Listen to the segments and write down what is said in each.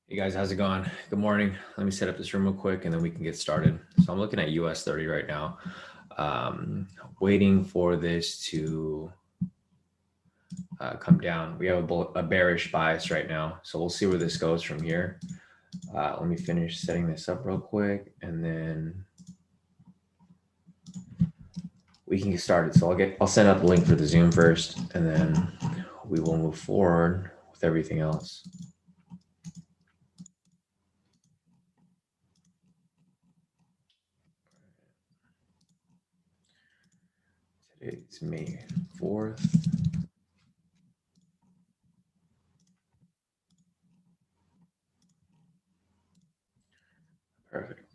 Hey guys, how's it going? Good morning. Let me set up this room real quick and then we can get started. So I'm looking at US 30 right now, waiting for this to come down. We have a bearish bias right now, so we'll see where this goes from here. Let me finish setting this up real quick and then we can get started. So I'll send out the link for the Zoom first and then we will move forward with everything else. Today's May 4th. Perfect.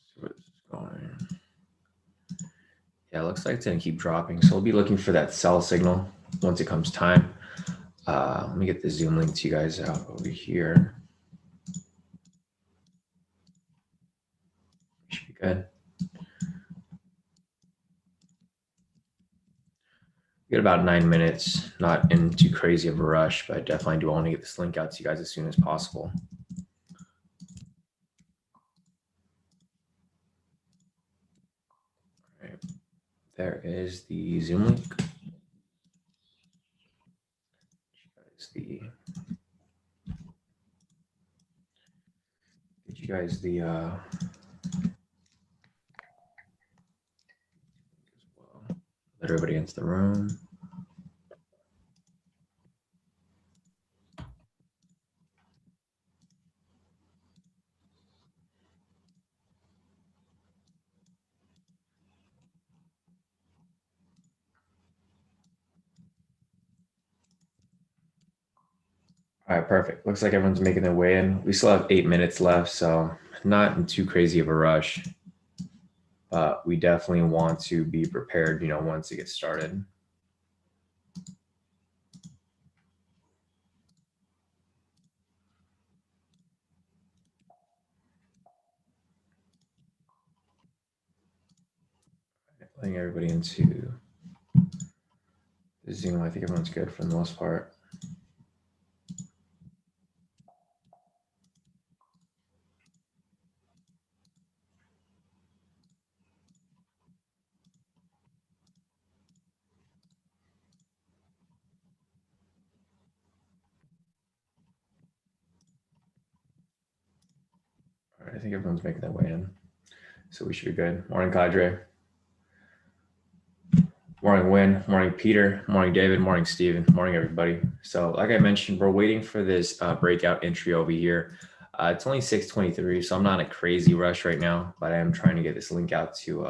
So where's this going? Yeah, it looks like it's going to keep dropping. So we'll be looking for that sell signal once it comes time. Let me get the Zoom link to you guys out over here. Should be good. We got about 9 minutes, not in too crazy of a rush, but I definitely do want to get this link out to you guys as soon as possible. All right. There is the Zoom link. Get you guys the let everybody into the room. All right, perfect. Looks like everyone's making their way in. We still have 8 minutes left, so not in too crazy of a rush. But we definitely want to be prepared, once it gets started. Letting everybody into the Zoom. I think everyone's good for the most part. All right, I think everyone's making their way in, so we should be good. Morning, Cadre. Morning, Win. Morning, Peter. Morning, David. Morning, Steven. Morning, everybody. So like I mentioned, we're waiting for this breakout entry over here. It's only 6:23, so I'm not in a crazy rush right now, but I am trying to get this link out to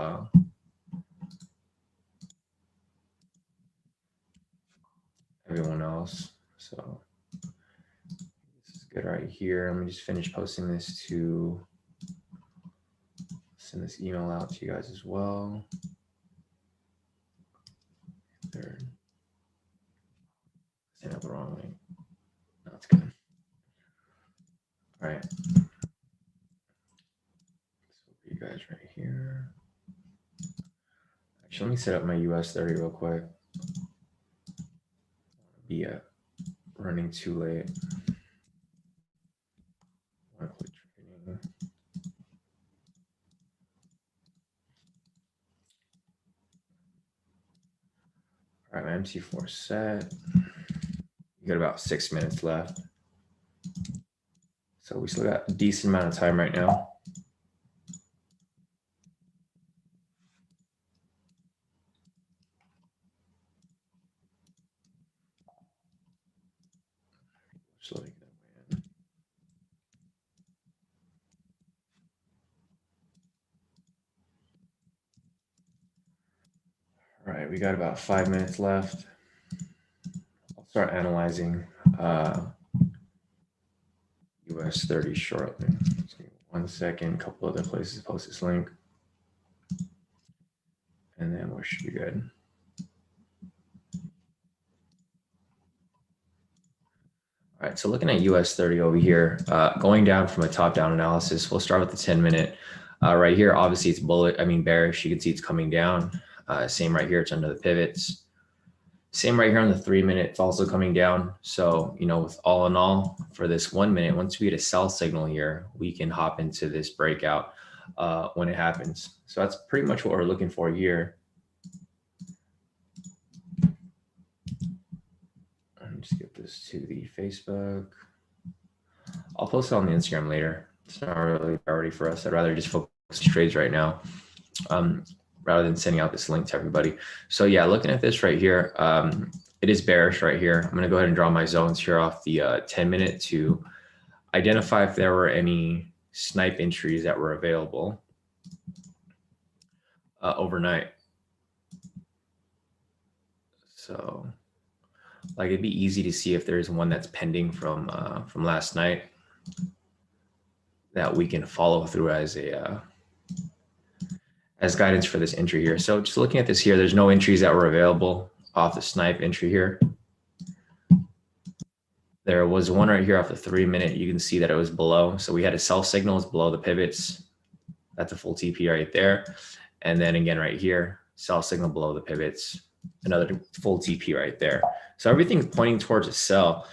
everyone else. So this is good right here. Let me just finish posting this to send this email out to you guys as well. Third. Send out the wrong link. No, that's good. All right. So you guys right here. Actually, let me set up my US 30 real quick. Be running too late. Trading. All right, my MC4 set. You got about 6 minutes left. So we still got a decent amount of time right now. Slowly get in. All right, we got about 5 minutes left. I'll start analyzing US 30 shortly. Just give me 1 second, a couple other places to post this link. And then we should be good. All right, so looking at US 30 over here, going down from a top-down analysis, we'll start with the 10-minute. Right here, obviously it's bearish. You can see it's coming down. Same right here, it's under the pivots. Same right here on the 3 minute, it's also coming down. So, with all in all, for this 1 minute, once we get a sell signal here, we can hop into this breakout when it happens. So that's pretty much what we're looking for here. Just get this to the Facebook. I'll post it on the Instagram later. It's not really a priority for us. I'd rather just focus on trades right now, rather than sending out this link to everybody. So yeah, looking at this right here, it is bearish right here. I'm gonna go ahead and draw my zones here off the 10 minute to identify if there were any snipe entries that were available overnight. So like it'd be easy to see if there's one that's pending from last night that we can follow through as a as guidance for this entry here. So just looking at this here, there's no entries that were available off the snipe entry here. There was one right here off the 3 minute. You can see that it was below. So we had a sell signal, it's below the pivots. That's a full TP right there. And then again, right here, sell signal below the pivots, another full TP right there. So everything's pointing towards a sell.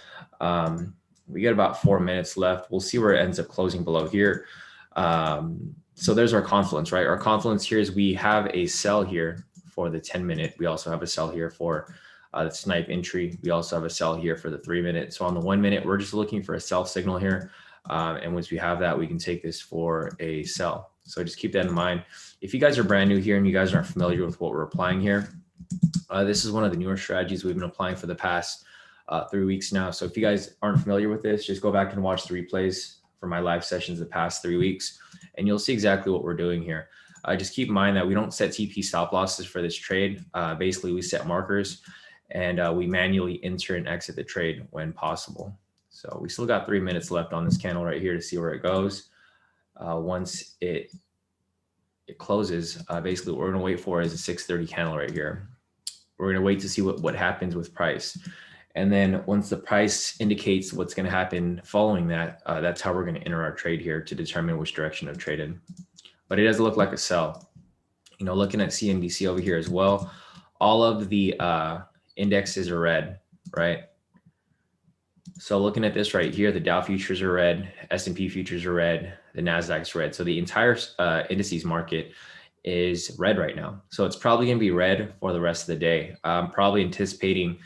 We got about 4 minutes left. We'll see where it ends up closing below here. So there's our confluence, right? Our confluence here is we have a sell here for the 10 minute. We also have a sell here for the snipe entry. We also have a sell here for the 3 minute. So on the 1 minute, we're just looking for a sell signal here. And once we have that, we can take this for a sell. So just keep that in mind. If you guys are brand new here and you guys aren't familiar with what we're applying here, this is one of the newer strategies we've been applying for the past 3 weeks now. So if you guys aren't familiar with this, just go back and watch the replays for my live sessions the past 3 weeks, and you'll see exactly what we're doing here. Just keep in mind that we don't set TP stop losses for this trade. Basically, we set markers and we manually enter and exit the trade when possible. So we still got 3 minutes left on this candle right here to see where it goes. Once it closes, basically what we're going to wait for is a 630 candle right here. We're going to wait to see what happens with price. And then once the price indicates what's going to happen following that, that's how we're going to enter our trade here to determine which direction to trade in. But it does look like a sell. Looking at CNBC over here as well, all of the indexes are red, right? So looking at this right here, the Dow futures are red, S&P futures are red, the Nasdaq's red. So the entire indices market is red right now. So it's probably going to be red for the rest of the day. I'm probably anticipating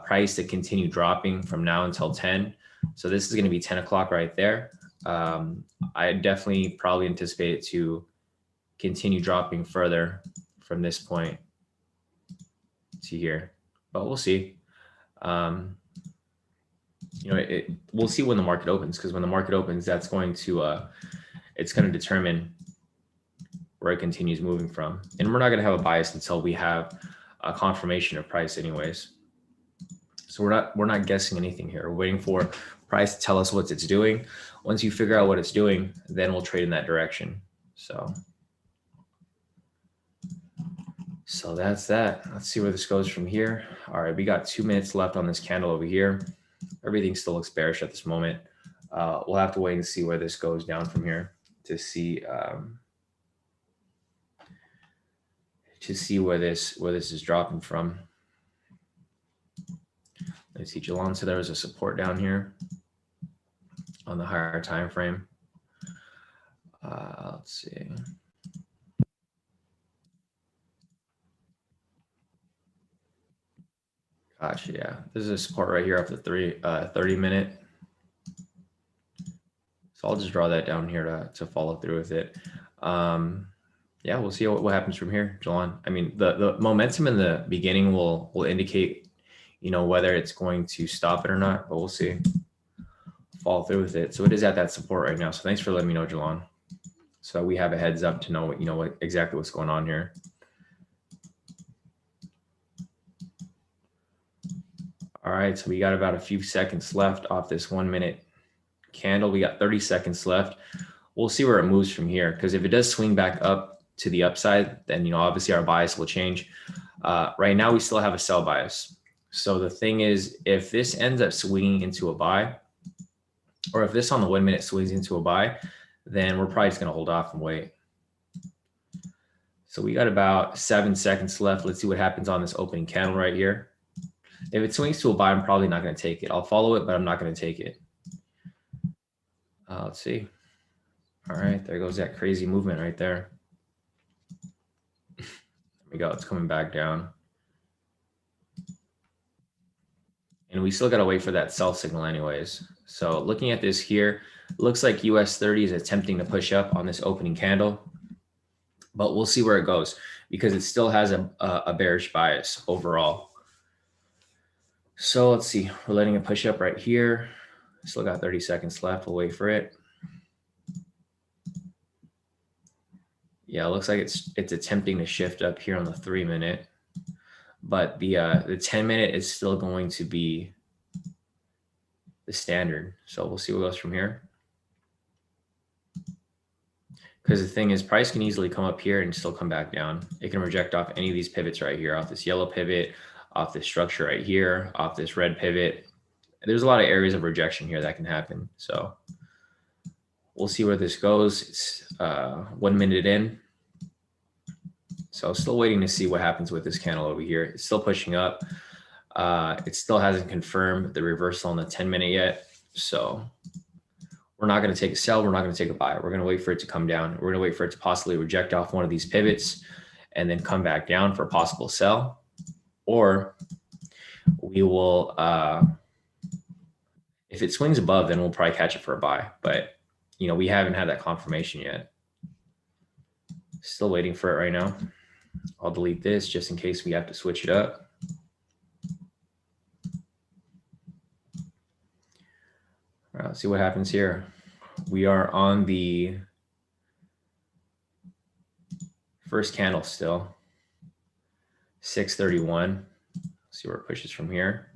price to continue dropping from now until 10. So this is going to be 10 o'clock right there. I definitely probably anticipate it to continue dropping further from this point to here, but we'll see. We'll see when the market opens, because when the market opens, that's going to it's going to determine where it continues moving from. And we're not going to have a bias until we have a confirmation of price anyways. So we're not guessing anything here. We're waiting for price to tell us what it's doing. Once you figure out what it's doing, then we'll trade in that direction. So that's that. Let's see where this goes from here. All right, we got 2 minutes left on this candle over here. Everything still looks bearish at this moment. We'll have to wait and see where this goes down from here to see where this is dropping from. Let's see, Shawn, so there was a support down here on the higher time frame. Let's see. Gotcha, yeah. This is a support right here off the 30 minute. So I'll just draw that down here to follow through with it. Yeah, we'll see what happens from here, Shawn. I mean, the momentum in the beginning will indicate, whether it's going to stop it or not, but we'll see. Follow through with it. So it is at that support right now. So thanks for letting me know, Shawn. So we have a heads up to know what exactly what's going on here. All right, so we got about a few seconds left off this 1 minute candle. We got 30 seconds left. We'll see where it moves from here, because if it does swing back up to the upside, then obviously our bias will change. Right now we still have a sell bias. So the thing is, if this ends up swinging into a buy, or if this on the 1 minute swings into a buy, then we're probably just going to hold off and wait. So we got about 7 seconds left. Let's see what happens on this opening candle right here. If it swings to a buy, I'm probably not going to take it. I'll follow it, but I'm not going to take it. Let's see. All right, there goes that crazy movement right there. There we go. It's coming back down. And we still got to wait for that sell signal anyways. So looking at this here, looks like US 30 is attempting to push up on this opening candle, but we'll see where it goes because it still has a bearish bias overall. So let's see, we're letting it push up right here. Still got 30 seconds left. We'll wait for it. Yeah, it looks like it's attempting to shift up here on the 3-minute, but the 10-minute is still going to be the standard. So we'll see what goes from here. Because the thing is, price can easily come up here and still come back down. It can reject off any of these pivots right here, off this yellow pivot, off this structure right here, off this red pivot. There's a lot of areas of rejection here that can happen. So we'll see where this goes. It's 1 minute in. So still waiting to see what happens with this candle over here. It's still pushing up. It still hasn't confirmed the reversal on the 10-minute yet. So we're not going to take a sell. We're not going to take a buy. We're going to wait for it to come down. We're going to wait for it to possibly reject off one of these pivots and then come back down for a possible sell. Or we will, if it swings above, then we'll probably catch it for a buy. But, you know, we haven't had that confirmation yet. Still waiting for it right now. I'll delete this just in case we have to switch it up. All right, let's see what happens here. We are on the first candle still, 631. See where it pushes from here.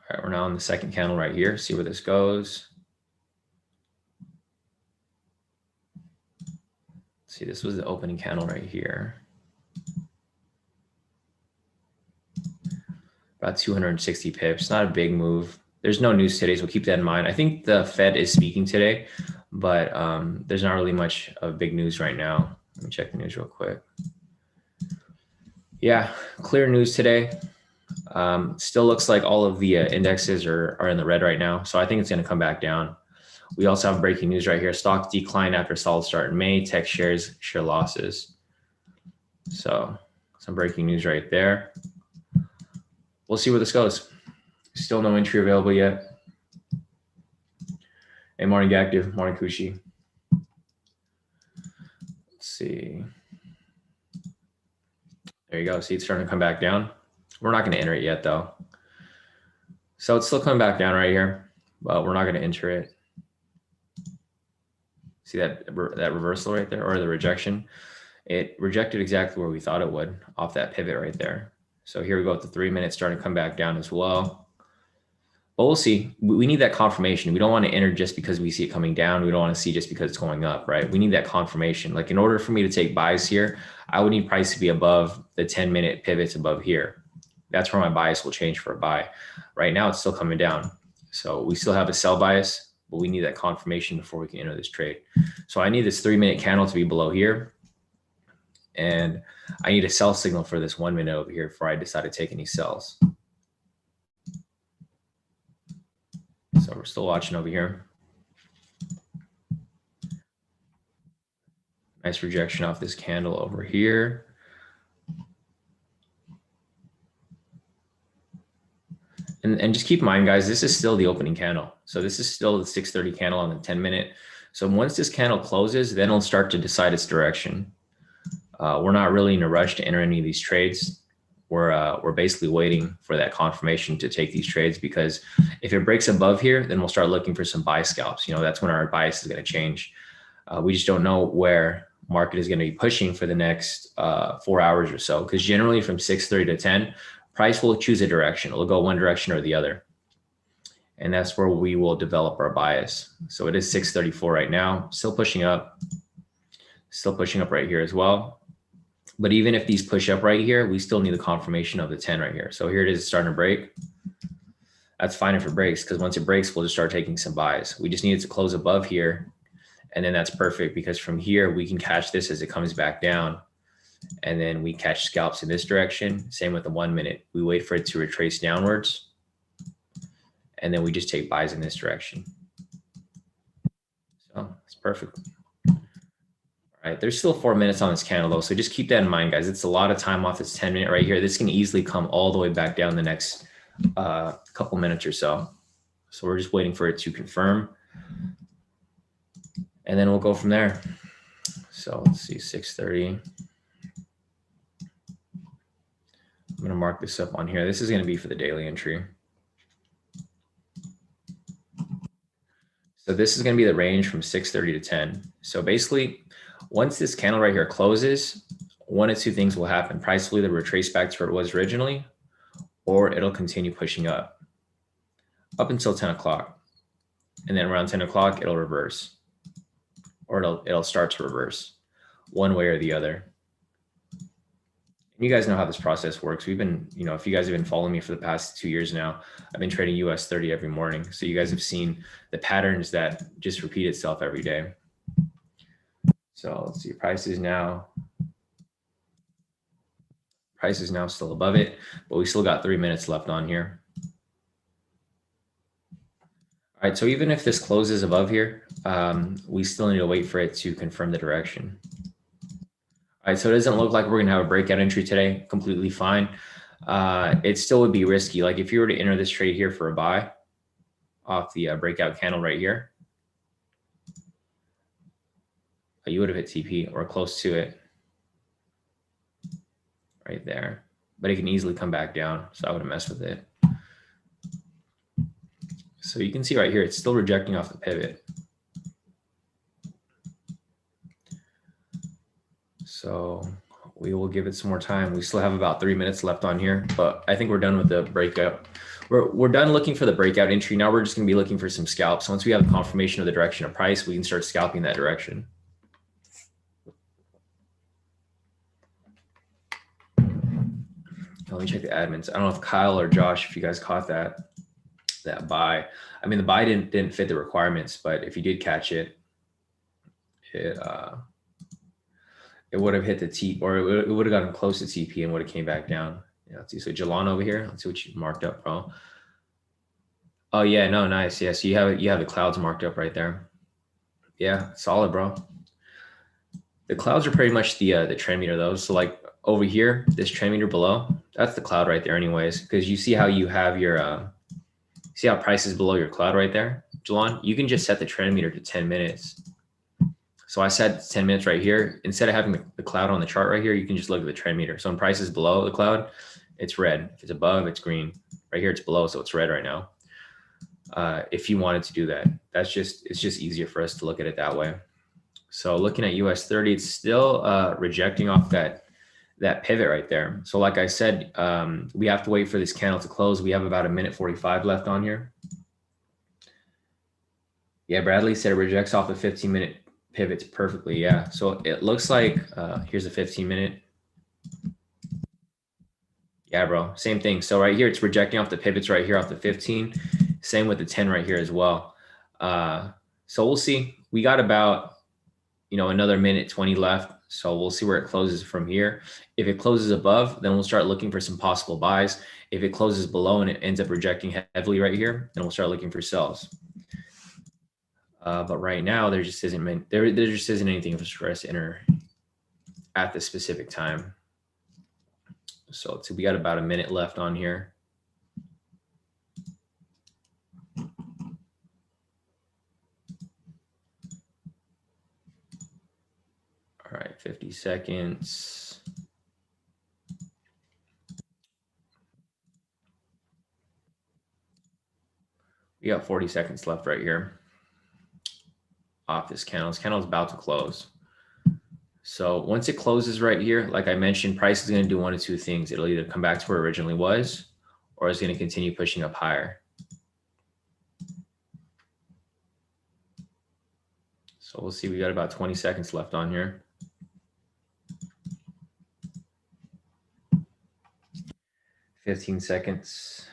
All right, we're now on the second candle right here. See where this goes. See, this was the opening candle right here. About 260 pips, not a big move. There's no news today, so keep that in mind. I think the Fed is speaking today, but there's not really much of big news right now. Let me check the news real quick. Yeah, clear news today. Still looks like all of the indexes are in the red right now, so I think it's going to come back down. We also have breaking news right here. Stocks decline after solid start in May. Tech shares share losses. So some breaking news right there. We'll see where this goes. Still no entry available yet. Hey, morning active, morning Kushi. Let's see. There you go. See, it's starting to come back down. We're not going to enter it yet though. So it's still coming back down right here, but we're not going to enter it. See that reversal right there, or the rejection? It rejected exactly where we thought it would off that pivot right there. So here we go with the 3 minutes starting to come back down as well. But we'll see. We need that confirmation. We don't want to enter just because we see it coming down. We don't want to see just because it's going up, right? We need that confirmation. Like in order for me to take buys here, I would need price to be above the 10-minute pivots above here. That's where my bias will change for a buy. Right now, it's still coming down. So we still have a sell bias, but we need that confirmation before we can enter this trade. So I need this 3-minute candle to be below here. And I need a sell signal for this 1 minute over here before I decide to take any sells. So we're still watching over here. Nice rejection off this candle over here. And just keep in mind, guys, this is still the opening candle. So this is still the 630 candle on the 10-minute. So once this candle closes, then it'll start to decide its direction. We're not really in a rush to enter any of these trades. We're basically waiting for that confirmation to take these trades, because if it breaks above here, then we'll start looking for some buy scalps. You know, that's when our bias is going to change. We just don't know where market is going to be pushing for the next 4 hours or so, because generally from 6:30 to 10, price will choose a direction. It'll go one direction or the other. And that's where we will develop our bias. So it is 634 right now, still pushing up right here as well. But even if these push up right here, we still need the confirmation of the 10 right here. So here it is starting to break. That's fine if it breaks, because once it breaks, we'll just start taking some buys. We just need it to close above here. And then that's perfect, because from here, we can catch this as it comes back down. And then we catch scalps in this direction. Same with the 1 minute. We wait for it to retrace downwards. And then we just take buys in this direction. So it's perfect. All right, there's still 4 minutes on this candle though. So just keep that in mind, guys. It's a lot of time off this 10 minute right here. This can easily come all the way back down the next couple minutes or so. So we're just waiting for it to confirm. And then we'll go from there. So let's see, 6:30. I'm going to mark this up on here. This is going to be for the daily entry. So this is going to be the range from 6:30 to 10. So basically, once this candle right here closes, one of two things will happen. Price will either retrace back to where it was originally, or it'll continue pushing up until 10 o'clock. And then around 10 o'clock, it'll reverse, or it'll start to reverse one way or the other. You guys know how this process works. We've been, if you guys have been following me for the past 2 years now, I've been trading US 30 every morning. So you guys have seen the patterns that just repeat itself every day. So let's see, price is now still above it, but we still got 3 minutes left on here. All right, so even if this closes above here, we still need to wait for it to confirm the direction. All right, so it doesn't look like we're going to have a breakout entry today. Completely fine. It still would be risky. Like if you were to enter this trade here for a buy off the breakout candle right here, you would have hit TP or close to it right there. But it can easily come back down, so I wouldn't mess with it. So you can see right here, it's still rejecting off the pivot. So we will give it some more time. We still have about 3 minutes left on here, but I think we're done with the breakout. We're done looking for the breakout entry. Now we're just going to be looking for some scalps. Once we have the confirmation of the direction of price, we can start scalping that direction. Let me check the admins. I don't know if Kyle or Josh, if you guys caught that buy. I mean, the buy didn't fit the requirements, but if you did catch it, it would have hit the T, or it would have gotten close to TP and would have came back down. Yeah, let's see. So Jalon over here. Let's see what you marked up, bro. Oh yeah, no, nice. Yeah, so you have the clouds marked up right there. Yeah, solid, bro. The clouds are pretty much the trend meter though. So like over here, this trend meter below, that's the cloud right there, anyways. Because you see how you have your see how price is below your cloud right there, Jalon? You can just set the trend meter to 10 minutes. So I set 10 minutes right here. Instead of having the cloud on the chart right here, you can just look at the trend meter. So when price is below the cloud, it's red. If it's above, it's green. Right here, it's below, so it's red right now. If you wanted to do that, it's just easier for us to look at it that way. So looking at US 30, it's still rejecting off that pivot right there. So like I said, we have to wait for this candle to close. We have about 1:45 left on here. Yeah, Bradley said it rejects off the 15-minute pivots perfectly. Yeah, so it looks like here's a 15-minute. Yeah, bro, same thing. So right here, it's rejecting off the pivots right here off the 15. Same with the 10 right here as well. So we'll see. We got about another 1:20 left. So we'll see where it closes from here. If it closes above, then we'll start looking for some possible buys. If it closes below and it ends up rejecting heavily right here, then we'll start looking for sells. But right now, there just isn't anything for us to enter at this specific time. So we got about a minute left on here. All right, 50 seconds. We got 40 seconds left right here off this candle. This candle is about to close. So once it closes right here, like I mentioned, price is going to do one of two things. It'll either come back to where it originally was, or it's going to continue pushing up higher. So we'll see. We got about 20 seconds left on here. $15 seconds.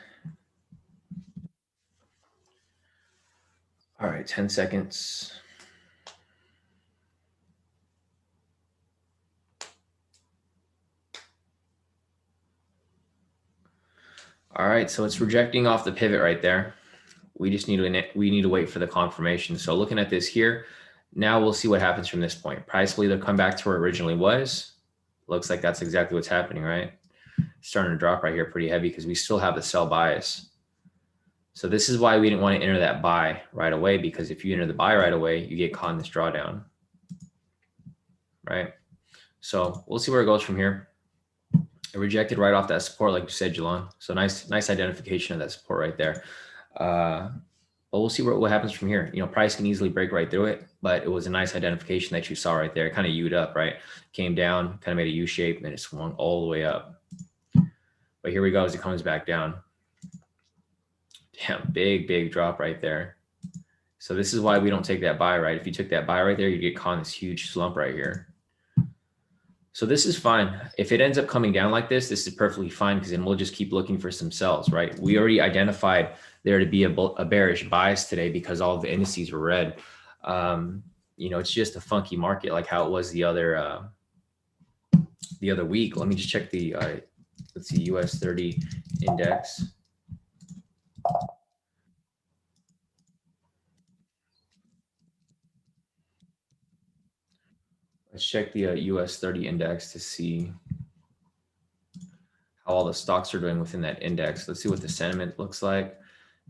All right, 10 seconds. All right, so it's rejecting off the pivot right there. We just need to wait for the confirmation. So looking at this here, now we'll see what happens from this point. Price will either come back to where it originally was. Looks like that's exactly what's happening, right? Starting to drop right here pretty heavy because we still have the sell bias. So this is why we didn't want to enter that buy right away, because if you enter the buy right away, you get caught in this drawdown, right? So we'll see where it goes from here. It rejected right off that support, like you said, Jalon. So nice identification of that support right there. But we'll see what happens from here. You know, price can easily break right through it, but it was a nice identification that you saw right there. It kind of U'd up, right? Came down, kind of made a U shape, and it swung all the way up. But here we go as it comes back down. Damn, big drop right there. So this is why we don't take that buy, right? If you took that buy right there, you get caught in this huge slump right here. So this is fine. If it ends up coming down like this is perfectly fine, because then we'll just keep looking for some sells, right? We already identified there to be a bearish bias today because all of the indices were red. You know, it's just a funky market like how it was the other week. Let me just check the, let's see, US 30 index. Let's check the US 30 index to see how all the stocks are doing within that index. Let's see what the sentiment looks like.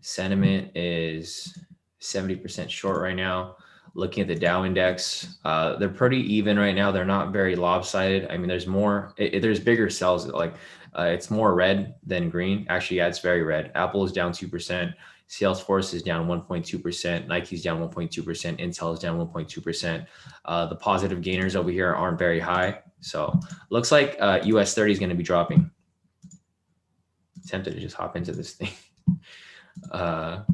Sentiment is 70% short right now. Looking at the Dow index, they're pretty even right now. They're not very lopsided. I mean, there's more, there's bigger sells. Like it's more red than green. Actually, yeah, it's very red. Apple is down 2%. Salesforce is down 1.2%. Nike's down 1.2%. Intel is down 1.2%. The positive gainers over here aren't very high. So looks like US 30 is going to be dropping. Tempted to just hop into this thing. But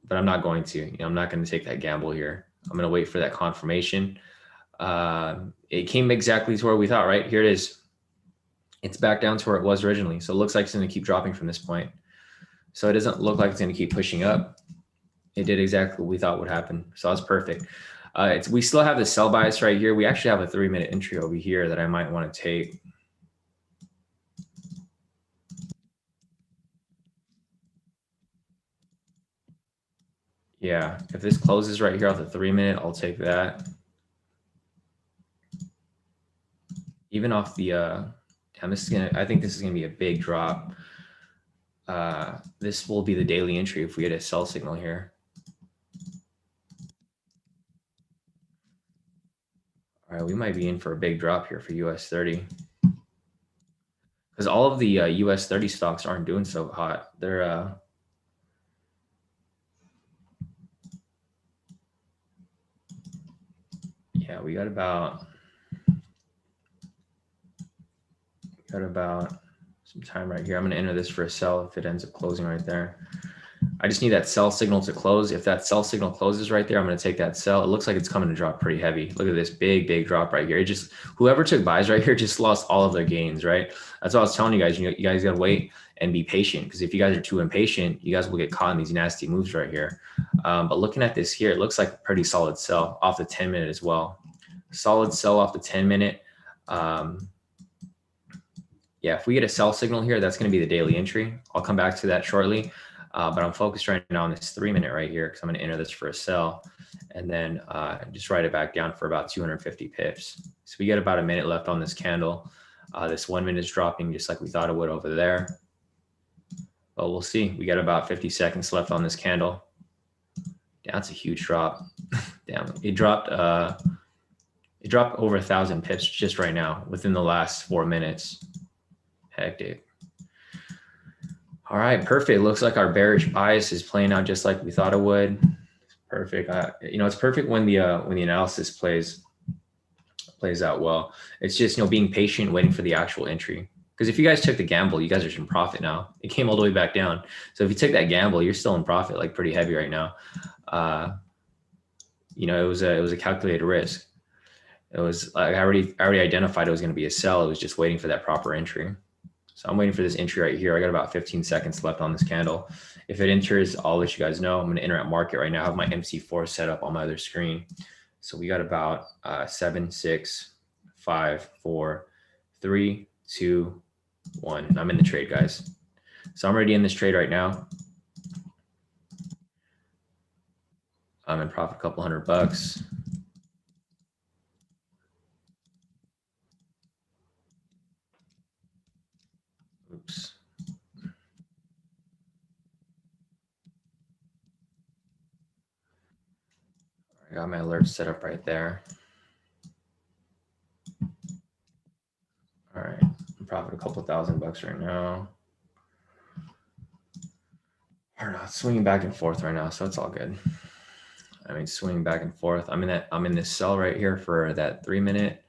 I'm not going to. You know, I'm not going to take that gamble here. I'm going to wait for that confirmation. It came exactly to where we thought, right? Here it is. It's back down to where it was originally. So it looks like it's going to keep dropping from this point. So it doesn't look like it's going to keep pushing up. It did exactly what we thought would happen. So that's perfect. We still have the sell bias right here. We actually have a 3-minute entry over here that I might want to take. Yeah, if this closes right here off the 3-minute, I'll take that. Even off the, I think this is gonna be a big drop. This will be the daily entry if we get a sell signal here. All right, we might be in for a big drop here for US 30. Because all of the US 30 stocks aren't doing so hot. They're, yeah, we got about some time right here. I'm gonna enter this for a sell if it ends up closing right there. I just need that sell signal to close. If that sell signal closes right there, I'm going to take that sell. It looks like it's coming to drop pretty heavy. Look at this big drop right here. It just, whoever took buys right here just lost all of their gains, right? That's what I was telling you guys. You guys got to wait and be patient, because if you guys are too impatient, you guys will get caught in these nasty moves right here. But looking at this here, it looks like a pretty solid sell off the 10-minute as well. Solid sell off the 10-minute. Yeah, if we get a sell signal here, that's going to be the daily entry. I'll come back to that shortly. But I'm focused right now on this 3-minute right here, because I'm going to enter this for a sell and then just write it back down for about 250 pips. So we get about a minute left on this candle. This 1 minute is dropping just like we thought it would over there. But we'll see. We got about 50 seconds left on this candle. Yeah, that's a huge drop. Damn, it dropped over 1,000 pips just right now within the last 4 minutes. Hectic. All right, perfect. Looks like our bearish bias is playing out just like we thought it would. Perfect. You know, it's perfect when the analysis plays out well. It's just, you know, being patient, waiting for the actual entry. Because if you guys took the gamble, you guys are in profit now. It came all the way back down. So if you took that gamble, you're still in profit, like pretty heavy right now. You know, it was a calculated risk. It was like I already identified it was going to be a sell. It was just waiting for that proper entry. So I'm waiting for this entry right here. I got about 15 seconds left on this candle. If it enters, I'll let you guys know. I'm going to enter at market right now. I have my MC4 set up on my other screen. So we got about 7, 6, 5, 4, 3, 2, 1. And I'm in the trade, guys. So I'm already in this trade right now. I'm in profit a couple $100. Oops. I got my alert set up right there. All right, I'm profit a couple $1,000 right now. Or not swinging back and forth right now, so it's all good. I mean, swinging back and forth. I'm in this sell right here for that 3 minute.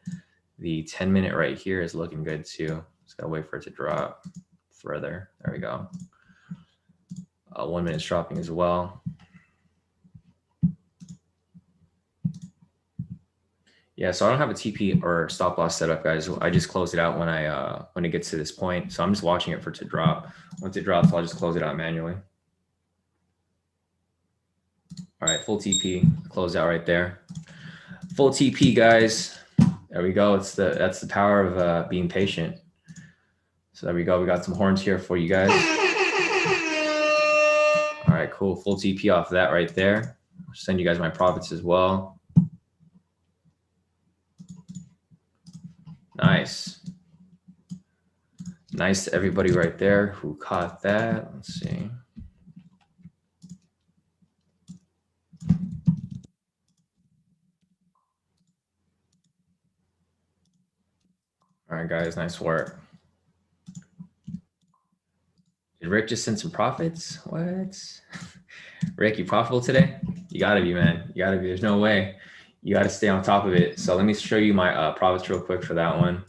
The 10 minute right here is looking good too. Just gotta wait for it to drop further. There we go. 1 minute's dropping as well. Yeah, so I don't have a TP or stop loss set up, guys. I just close it out when it gets to this point. So I'm just watching it for it to drop. Once it drops, I'll just close it out manually. All right, full TP, close out right there. Full TP, guys. There we go. That's the power of being patient. So there we go. We got some horns here for you guys. All right, cool. Full TP off that right there. I'll send you guys my profits as well. Nice. Nice to everybody right there who caught that. Let's see. All right, guys, nice work. Did Rick just send some profits? What? Rick, you profitable today? You gotta be, man. You gotta be. There's no way. You gotta stay on top of it. So let me show you my profits real quick for that one.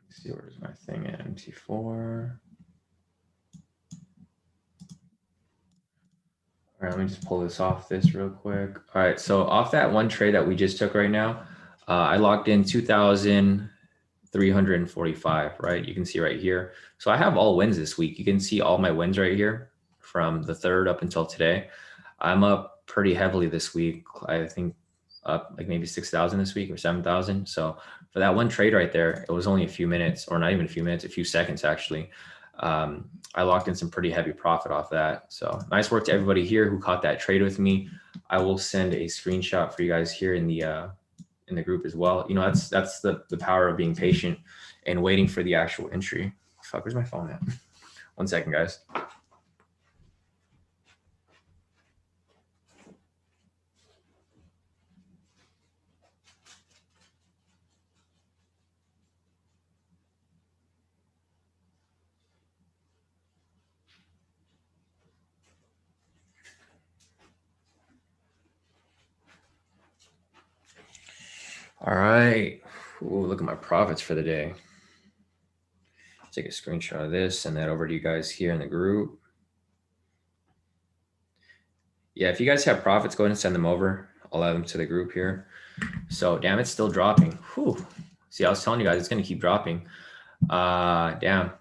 Let's see, where's my thing at MT4? All right, let me just pull this off this real quick. All right, so off that one trade that we just took right now, I locked in 2,345, right? You can see right here. So I have all wins this week. You can see all my wins right here from the 3rd up until today. I'm up pretty heavily this week. I think up like maybe 6,000 this week or 7,000. So for that one trade right there, it was only a few minutes, or not even a few minutes, a few seconds actually. I locked in some pretty heavy profit off that. So nice work to everybody here who caught that trade with me. I will send a screenshot for you guys here in the group as well. You know, that's the power of being patient and waiting for the actual entry. Fuck, where's my phone at? 1 second, guys. All right. Ooh, look at my profits for the day. Take a screenshot of this, send that over to you guys here in the group. Yeah, if you guys have profits, go ahead and send them over. I'll add them to the group here. So damn, it's still dropping. Whew. See, I was telling you guys it's going to keep dropping. Damn.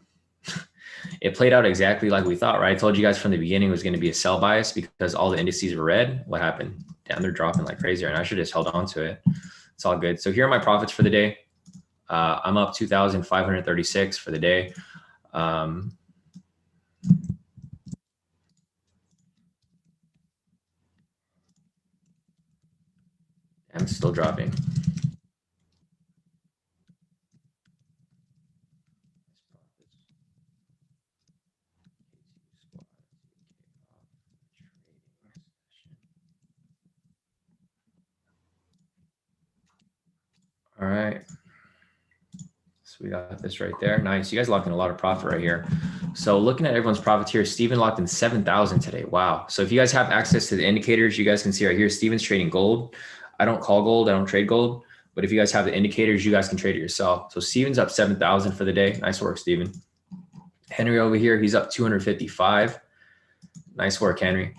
It played out exactly like we thought, right? I told you guys from the beginning it was going to be a sell bias because all the indices were red. What happened? Damn, they're dropping like crazy, and I should have just held on to it. It's all good. So here are my profits for the day. I'm up 2,536 for the day. I'm still dropping. All right. So we got this right there. Nice. You guys locked in a lot of profit right here. So looking at everyone's profits here, Steven locked in 7,000 today. Wow. So if you guys have access to the indicators, you guys can see right here, Steven's trading gold. I don't call gold. I don't trade gold. But if you guys have the indicators, you guys can trade it yourself. So Steven's up 7,000 for the day. Nice work, Steven. Henry over here, he's up 255. Nice work, Henry.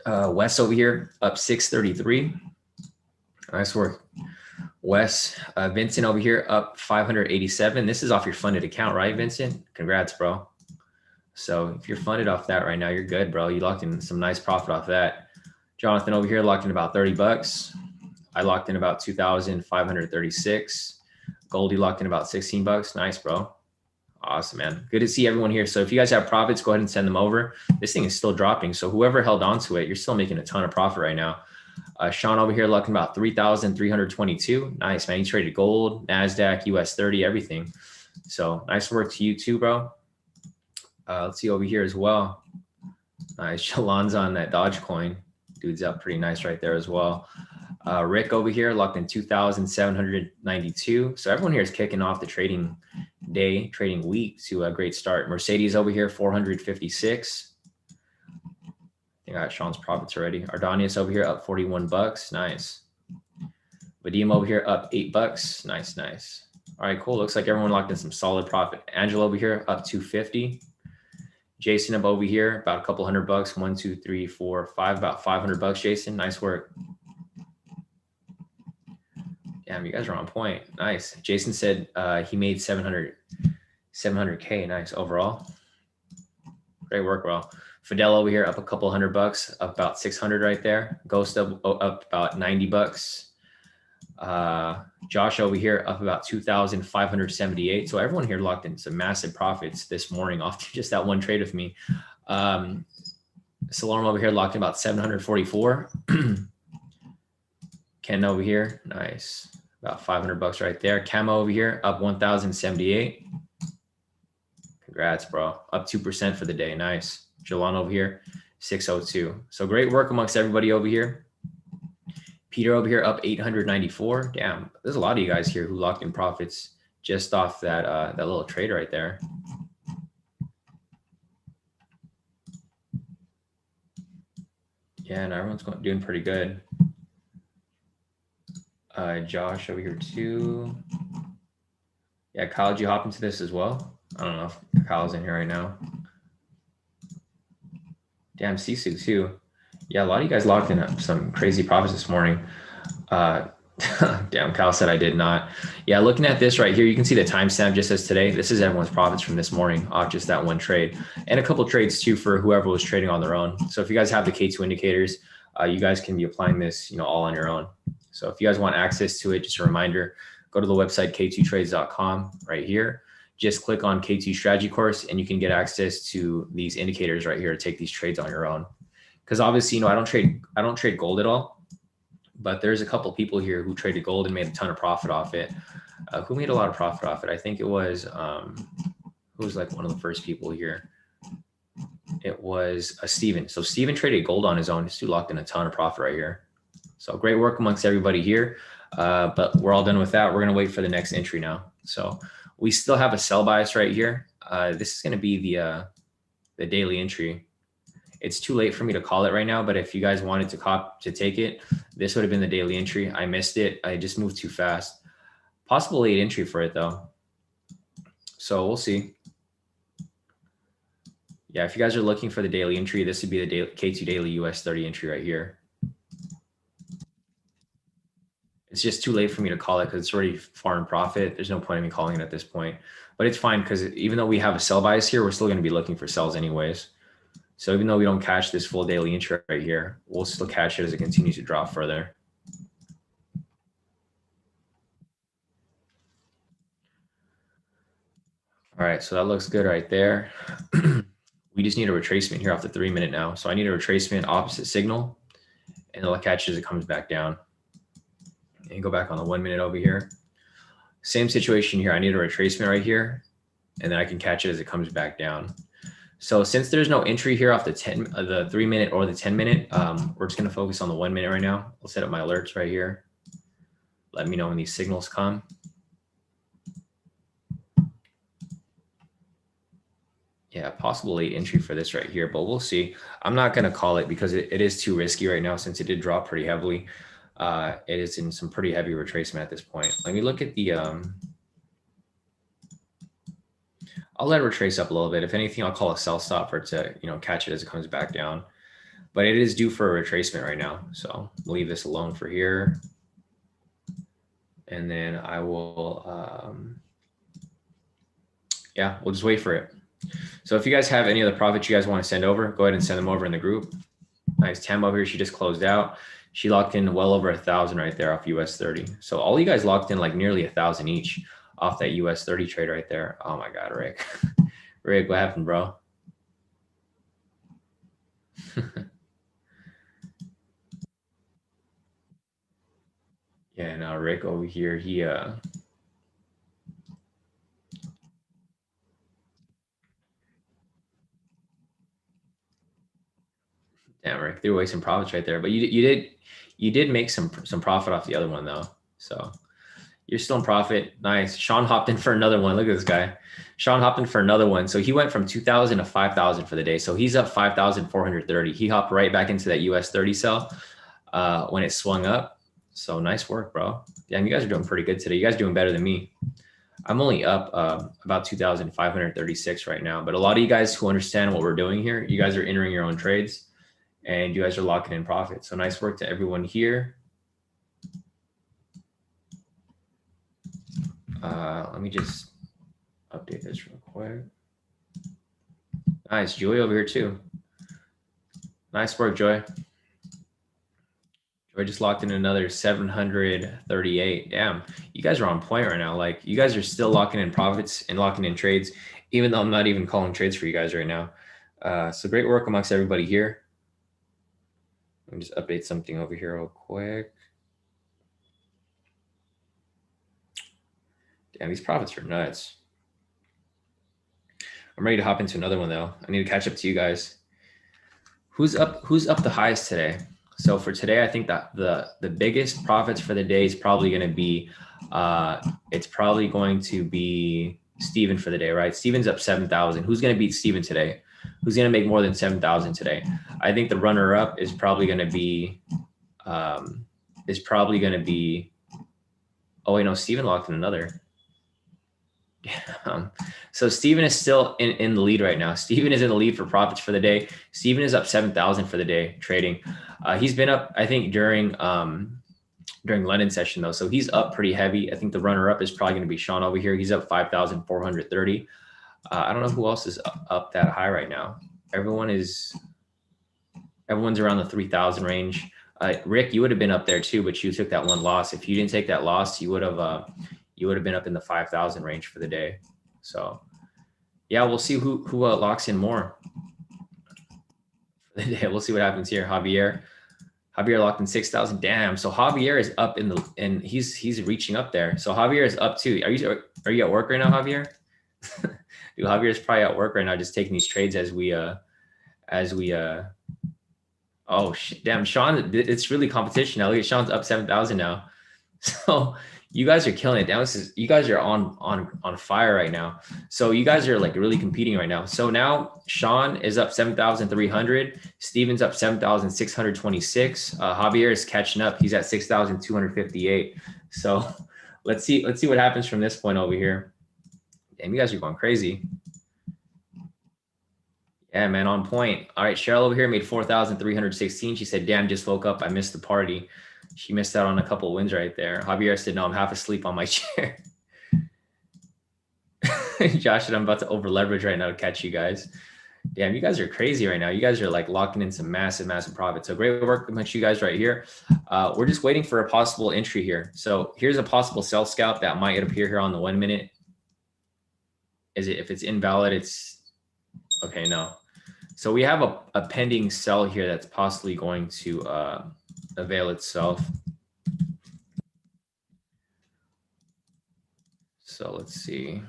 Wes over here, up 633. Nice work, Wes. Vincent over here, up 587. This is off your funded account, right, Vincent? Congrats, bro. So if you're funded off that right now, you're good, bro. You locked in some nice profit off that. Jonathan over here locked in about 30 bucks. I locked in about 2,536. Goldie locked in about 16 bucks. Nice, bro. Awesome, man. Good to see everyone here. So if you guys have profits, go ahead and send them over. This thing is still dropping. So whoever held on to it, you're still making a ton of profit right now. Shawn over here looking about 3,322. Nice, man. He traded gold, NASDAQ, US 30, everything. So nice work to you too, bro. Let's see over here as well. Nice. Shalon's on that Dogecoin. Dude's up pretty nice right there as well. Rick over here locked in 2,792. So everyone here is kicking off the trading day, trading week to a great start. Mercedes over here, 456. I think I got Shawn's profits already. Ardonius over here up 41 bucks. Nice. Vadim over here up 8 bucks. Nice, nice. All right, cool. Looks like everyone locked in some solid profit. Angela over here up 250. Jason up over here, about a couple $100 bucks. 1, 2, 3, 4, 5, about 500 bucks, Jason. Nice work. Damn, you guys are on point. Nice. Jason said he made 700K. Nice overall. Great work, bro. Fidel over here up a couple $100 bucks, up about 600 right there. Ghost up about 90 bucks. Josh over here up about 2,578. So everyone here locked in some massive profits this morning off just that one trade with me. Salorm over here locked in about 744. Ken over here, nice. About 500 bucks right there. Camo over here up 1,078. Congrats, bro. Up 2% for the day. Nice. Jalon over here, 602. So great work amongst everybody over here. Peter over here up 894. Damn, there's a lot of you guys here who locked in profits just off that that little trade right there. Yeah, and everyone's doing pretty good. Josh over here too. Yeah, Kyle, did you hop into this as well? I don't know if Kyle's in here right now. Damn, Sisu too. Yeah, a lot of you guys locked in some crazy profits this morning. Damn, Kyle said I did not. Yeah, looking at this right here, you can see the timestamp just says today. This is everyone's profits from this morning off just that one trade. And a couple trades too for whoever was trading on their own. So if you guys have the K2 indicators, you guys can be applying this, all on your own. So if you guys want access to it, just a reminder, go to the website k2trades.com right here. Just click on K2 strategy course and you can get access to these indicators right here to take these trades on your own. Because obviously, I don't trade gold at all, but there's a couple people here who traded gold and made a ton of profit off it. Who made a lot of profit off it? I think it was who was like one of the first people here. It was Steven. So Steven traded gold on his own. This dude locked in a ton of profit right here. So great work amongst everybody here. But we're all done with that. We're gonna wait for the next entry now. So we still have a sell bias right here. This is gonna be the daily entry. It's too late for me to call it right now, but if you guys wanted to take it, this would have been the daily entry. I missed it. I just moved too fast. Possible late entry for it though. So we'll see. Yeah, if you guys are looking for the daily entry, this would be the K2 daily US 30 entry right here. It's just too late for me to call it because it's already far in profit. There's no point in me calling it at this point, but it's fine because even though we have a sell bias here, we're still going to be looking for sells anyways. So even though we don't catch this full daily entry right here, we'll still catch it as it continues to drop further. All right, so that looks good right there. We just need a retracement here off the 3-minute now. So I need a retracement opposite signal, and it'll catch it as it comes back down. And go back on the 1 minute over here. Same situation here. I need a retracement right here, and then I can catch it as it comes back down. So since there's no entry here off the 3-minute or the 10-minute, we're just gonna focus on the 1 minute right now. I'll set up my alerts right here. Let me know when these signals come. Yeah, possible late entry for this right here, but we'll see. I'm not gonna call it because it is too risky right now since it did drop pretty heavily. It is in some pretty heavy retracement at this point. Let me look at the, I'll let it retrace up a little bit. If anything, I'll call a sell stop for it to, catch it as it comes back down. But it is due for a retracement right now. So we'll leave this alone for here. And then I will, yeah, we'll just wait for it. So if you guys have any other profits you guys want to send over, go ahead and send them over in the group. Nice. Tam over here, she just closed out. She locked in well over 1,000 right there off US 30. So all you guys locked in like nearly 1,000 each off that US 30 trade right there. Oh my God, Rick. Rick, what happened, bro? Yeah, now Rick over here, he damn, Rick threw away some profits right there. But you did make some profit off the other one though. So you're still in profit. Nice. Shawn hopped in for another one. Look at this guy. Shawn hopped in for another one. So he went from 2,000 to 5,000 for the day. So he's up 5,430. He hopped right back into that US 30 sell when it swung up. So nice work, bro. Damn, you guys are doing pretty good today. You guys are doing better than me. I'm only up about 2,536 right now. But a lot of you guys who understand what we're doing here, you guys are entering your own trades and you guys are locking in profit. So nice work to everyone here. Let me just update this real quick. Nice. Joy over here too. Nice work, Joy. Joy just locked in another 738. Damn, you guys are on point right now. Like you guys are still locking in profits and locking in trades, even though I'm not even calling trades for you guys right now. So great work amongst everybody here. Let me just update something over here real quick. Damn, these profits are nuts. I'm ready to hop into another one though. I need to catch up to you guys. Who's up the highest today? So for today, I think that the biggest profits for the day is probably going to be, it's probably going to be Steven for the day, right? Steven's up 7,000. Who's going to beat Steven today? Who's going to make more than 7,000 today? I think the runner up is probably going to be, oh wait, no, Steven locked in another. So Steven is still in the lead right now. Steven is in the lead for profits for the day. Steven is up 7,000 for the day trading. He's been up, I think, during London session though. So he's up pretty heavy. I think the runner up is probably going to be Shawn over here. He's up 5,430. I don't know who else is up that high right now. Everyone's around the 3,000 range. Rick, you would have been up there too, but you took that one loss. If you didn't take that loss, you would have been up in the 5,000 range for the day. So yeah, we'll see who locks in more for the day. We'll see what happens here. Javier locked in 6,000. Damn. So Javier is up and he's reaching up there. So Javier is up too. Are you at work right now, Javier? Dude, Javier is probably at work right now, just taking these trades as we oh shit, damn, Shawn, it's really competition now. Look at Shawn's up 7,000 now. So you guys are killing it. You guys are on fire right now. So you guys are like really competing right now. So now Shawn is up 7,300. Steven's up 7,626. Javier is catching up. He's at 6,258. So let's see what happens from this point over here. Damn, you guys are going crazy. Yeah, man, on point. All right, Cheryl over here made 4,316. She said, damn, just woke up. I missed the party. She missed out on a couple of wins right there. Javier said, no, I'm half asleep on my chair. Josh said, I'm about to over leverage right now to catch you guys. Damn, you guys are crazy right now. You guys are like locking in some massive profits. So great work amongst you guys right here. We're just waiting for a possible entry here. So here's a possible sell scalp that might appear here on the 1 minute. If it's invalid, it's okay. No. So we have a pending sell here that's possibly going to avail itself. So let's see.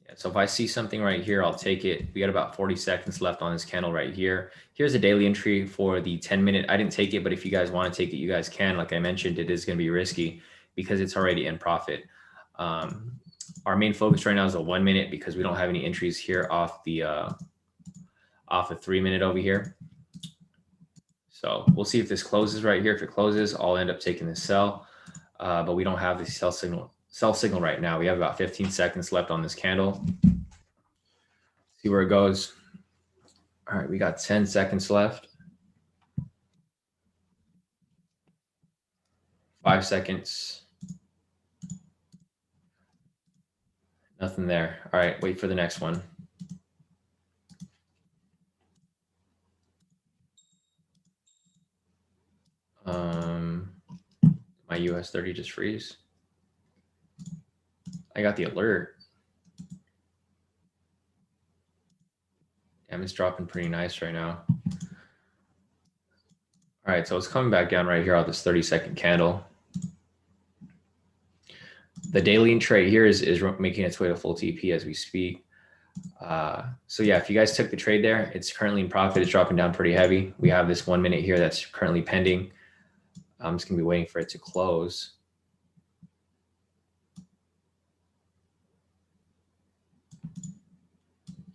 Yeah, so if I see something right here, I'll take it. We got about 40 seconds left on this candle right here. Here's a daily entry for the 10 minute. I didn't take it, but if you guys want to take it, you guys can. Like I mentioned, it is going to be risky because it's already in profit. Our main focus right now is a 1 minute because we don't have any entries here off the 3 minute over here. So we'll see if this closes right here. If it closes, I'll end up taking the sell, but we don't have the sell signal sell signal right now. We have about 15 seconds left on this candle. See where it goes. All right, we got 10 seconds left. 5 seconds. Nothing there. All right, wait for the next one. My US 30 just freeze. I got the alert. Damn, it's dropping pretty nice right now. All right, so it's coming back down right here on this 30-second candle. The daily in trade here is making its way to full TP as we speak. So yeah, if you guys took the trade there, it's currently in profit. It's dropping down pretty heavy. We have this 1 minute here that's currently pending. I'm just gonna be waiting for it to close.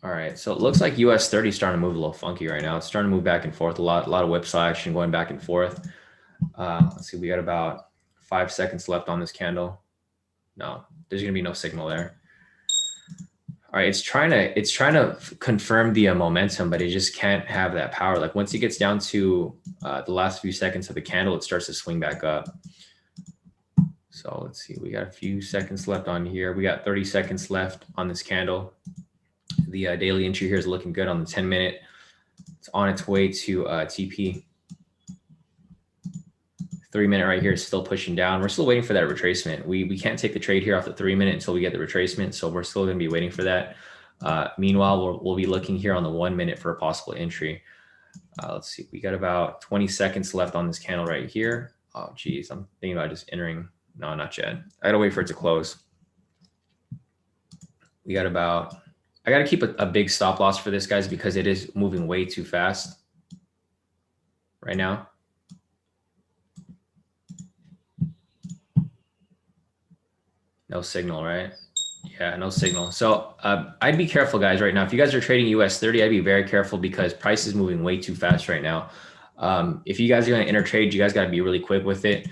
All right, so it looks like US 30 is starting to move a little funky right now. It's starting to move back and forth a lot of whipsaw action going back and forth. Let's see, we got about 5 seconds left on this candle. No, there's gonna be no signal there. All right, it's trying to confirm the momentum, but it just can't have that power. Like once it gets down to the last few seconds of the candle, it starts to swing back up. So let's see, we got a few seconds left on here. We got 30 seconds left on this candle. The daily entry here is looking good on the 10 minute. It's on its way to TP. 3 minute right here is still pushing down. We're still waiting for that retracement. We can't take the trade here off the 3 minute until we get the retracement. So we're still going to be waiting for that. Meanwhile, we'll be looking here on the 1 minute for a possible entry. Let's see. We got about 20 seconds left on this candle right here. Oh, geez. I'm thinking about just entering. No, not yet. I got to wait for it to close. We got about, I got to keep a big stop loss for this, guys, because it is moving way too fast right now. No signal, right? Yeah, no signal. So I'd be careful, guys, right now. If you guys are trading US 30, I'd be very careful because price is moving way too fast right now. If you guys are going to enter trade, you guys got to be really quick with it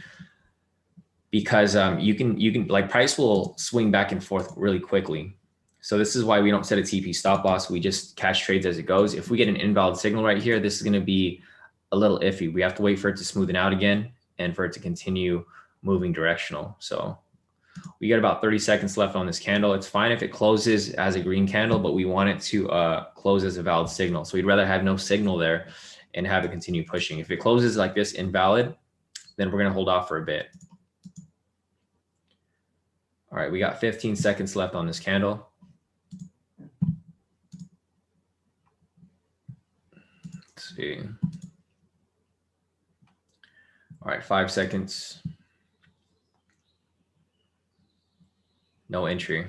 because you can like price will swing back and forth really quickly. So this is why we don't set a TP stop loss. We just catch trades as it goes. If we get an invalid signal right here, this is going to be a little iffy. We have to wait for it to smoothen out again and for it to continue moving directional. So we got about 30 seconds left on this candle. It's fine if it closes as a green candle, but we want it to close as a valid signal. So we'd rather have no signal there and have it continue pushing. If it closes like this invalid, then we're going to hold off for a bit. All right, we got 15 seconds left on this candle. Let's see. All right, 5 seconds. No entry.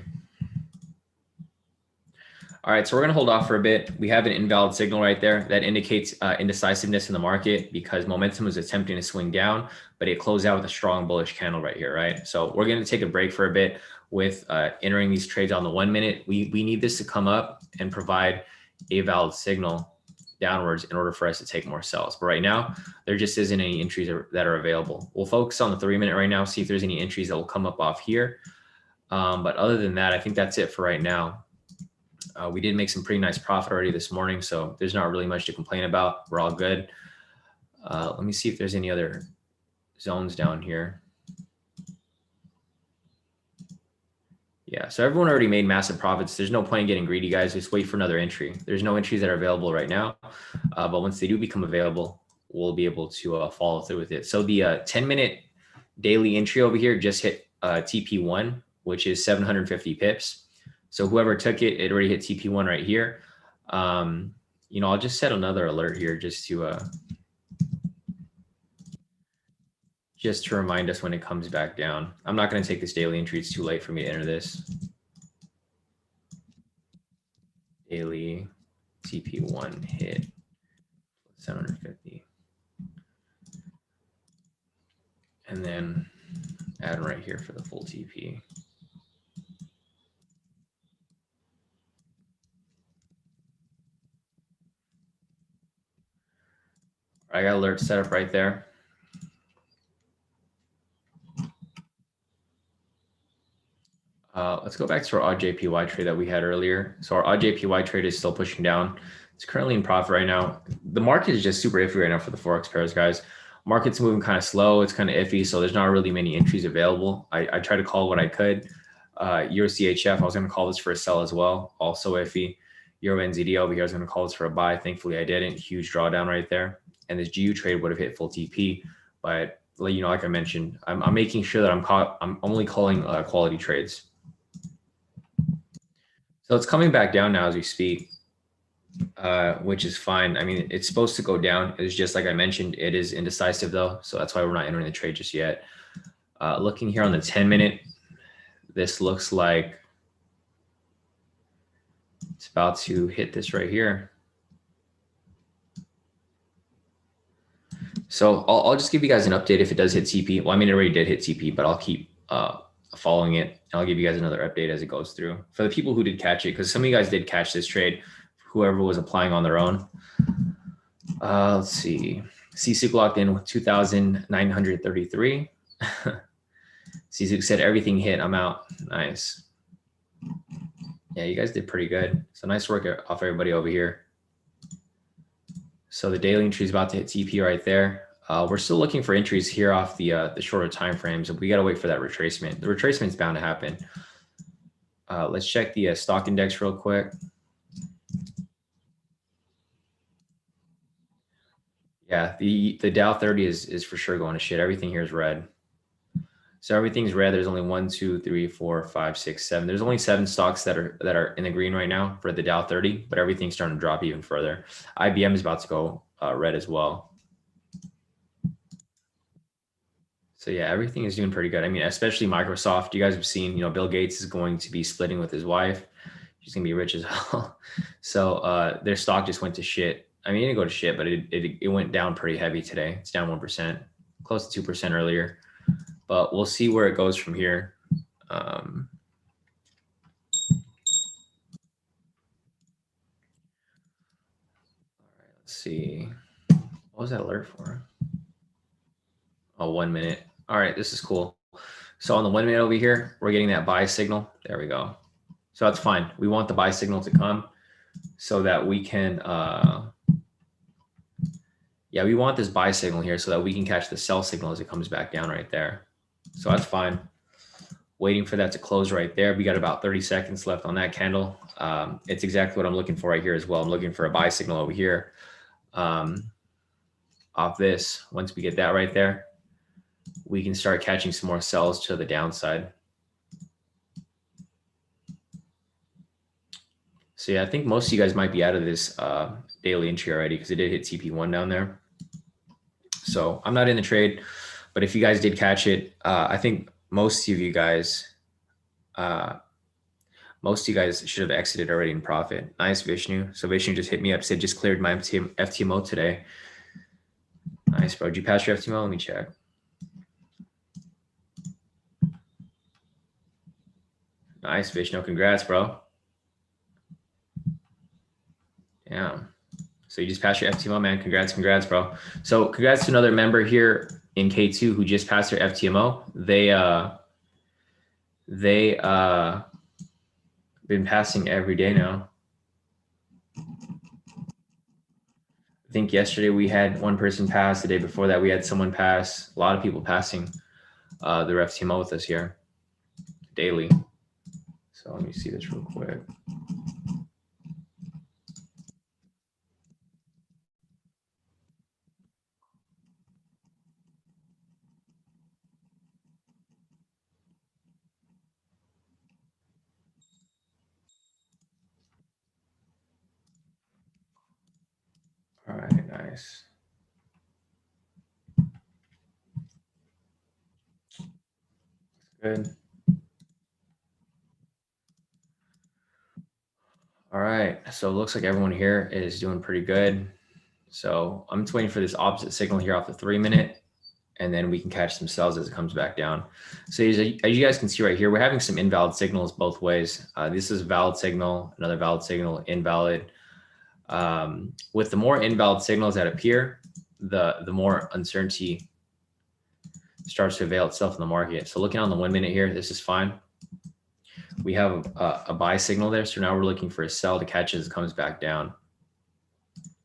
All right, so we're going to hold off for a bit. We have an invalid signal right there that indicates indecisiveness in the market because momentum is attempting to swing down, but it closed out with a strong bullish candle right here, right? So we're going to take a break for a bit with entering these trades on the 1 minute. We need this to come up and provide a valid signal downwards in order for us to take more sells. But right now, there just isn't any entries that are available. We'll focus on the 3 minute right now, see if there's any entries that will come up off here. But other than that, I think that's it for right now. We did make some pretty nice profit already this morning, so there's not really much to complain about. We're all good. Let me see if there's any other zones down here. Yeah, so everyone already made massive profits. There's no point in getting greedy, guys. Just wait for another entry. There's no entries that are available right now, but once they do become available, we'll be able to follow through with it. So the 10-minute daily entry over here just hit TP1, which is 750 pips. So whoever took it, it already hit TP1 right here. You know, I'll just set another alert here just to remind us when it comes back down. I'm not going to take this daily entry. It's too late for me to enter this. Daily TP1 hit 750. And then add right here for the full TP. I got alert set up right there. Let's go back to our odd JPY trade that we had earlier. So our odd JPY trade is still pushing down. It's currently in profit right now. The market is just super iffy right now for the Forex pairs, guys. Market's moving kind of slow. It's kind of iffy. So there's not really many entries available. I tried to call what I could. Euro CHF, I was going to call this for a sell as well. Also iffy. Euro NZD over here, I was going to call this for a buy. Thankfully, I didn't. Huge drawdown right there. And this GU trade would have hit full TP. But, you know, like I mentioned, I'm making sure that I'm only calling quality trades. So it's coming back down now as we speak, which is fine. I mean, it's supposed to go down. It's just like I mentioned, it is indecisive though. So that's why we're not entering the trade just yet. Looking here on the 10-minute, this looks like it's about to hit this right here. So I'll just give you guys an update if it does hit TP. Well, I mean, it already did hit TP, but I'll keep following it. And I'll give you guys another update as it goes through. For the people who did catch it, because some of you guys did catch this trade, whoever was applying on their own. Let's see. CSUK locked in with 2,933. CSUK said everything hit. I'm out. Nice. Yeah, you guys did pretty good. So nice work off everybody over here. So the daily entry is about to hit TP right there. We're still looking for entries here off the shorter time frames. We got to wait for that retracement. The retracement's bound to happen. Let's check the stock index real quick. Yeah, the Dow 30 is for sure going to shit. Everything here is red. So everything's red. There's only 1, 2, 3, 4, 5, 6, 7. There's only 7 stocks that are in the green right now for the Dow 30, but everything's starting to drop even further. IBM is about to go red as well. So yeah, everything is doing pretty good. I mean, especially Microsoft. You guys have seen, you know, Bill Gates is going to be splitting with his wife. She's gonna be rich as hell. So their stock just went to shit. I mean, it didn't go to shit, but it went down pretty heavy today. It's down 1%, close to 2% earlier. But we'll see where it goes from here. All right, let's see. What was that alert for? Oh, 1 minute. All right, this is cool. So on the 1 minute over here, we're getting that buy signal. There we go. So that's fine. We want the buy signal to come so that we can, yeah, we want this buy signal here so that we can catch the sell signal as it comes back down right there. So that's fine. Waiting for that to close right there. We got about 30 seconds left on that candle. It's exactly what I'm looking for right here as well. I'm looking for a buy signal over here off this. Once we get that right there, we can start catching some more sells to the downside. So yeah, I think most of you guys might be out of this daily entry already because it did hit TP1 down there. So I'm not in the trade, but if you guys did catch it, I think most of you guys should have exited already in profit. Nice, Vishnu. So Vishnu just hit me up, said just cleared my FTMO today. Nice, bro. Did you pass your FTMO? Let me check. Nice, Vishnu. Congrats, bro. Yeah. So you just passed your FTMO, man. Congrats, bro. So congrats to another member here in K2 who just passed their FTMO. They been passing every day now. I think yesterday we had one person pass. The day before that we had someone pass. A lot of people passing their FTMO with us here daily. So let me see this real quick. All right, nice. Good. All right, so it looks like everyone here is doing pretty good. So I'm just waiting for this opposite signal here off the 3 minute, and then we can catch some sells as it comes back down. So as you guys can see right here, we're having some invalid signals both ways. This is a valid signal, another valid signal, invalid. With the more invalid signals that appear, the more uncertainty starts to avail itself in the market. So looking on the 1 minute here, this is fine. We have a buy signal there. So now we're looking for a sell to catch as it comes back down. Let's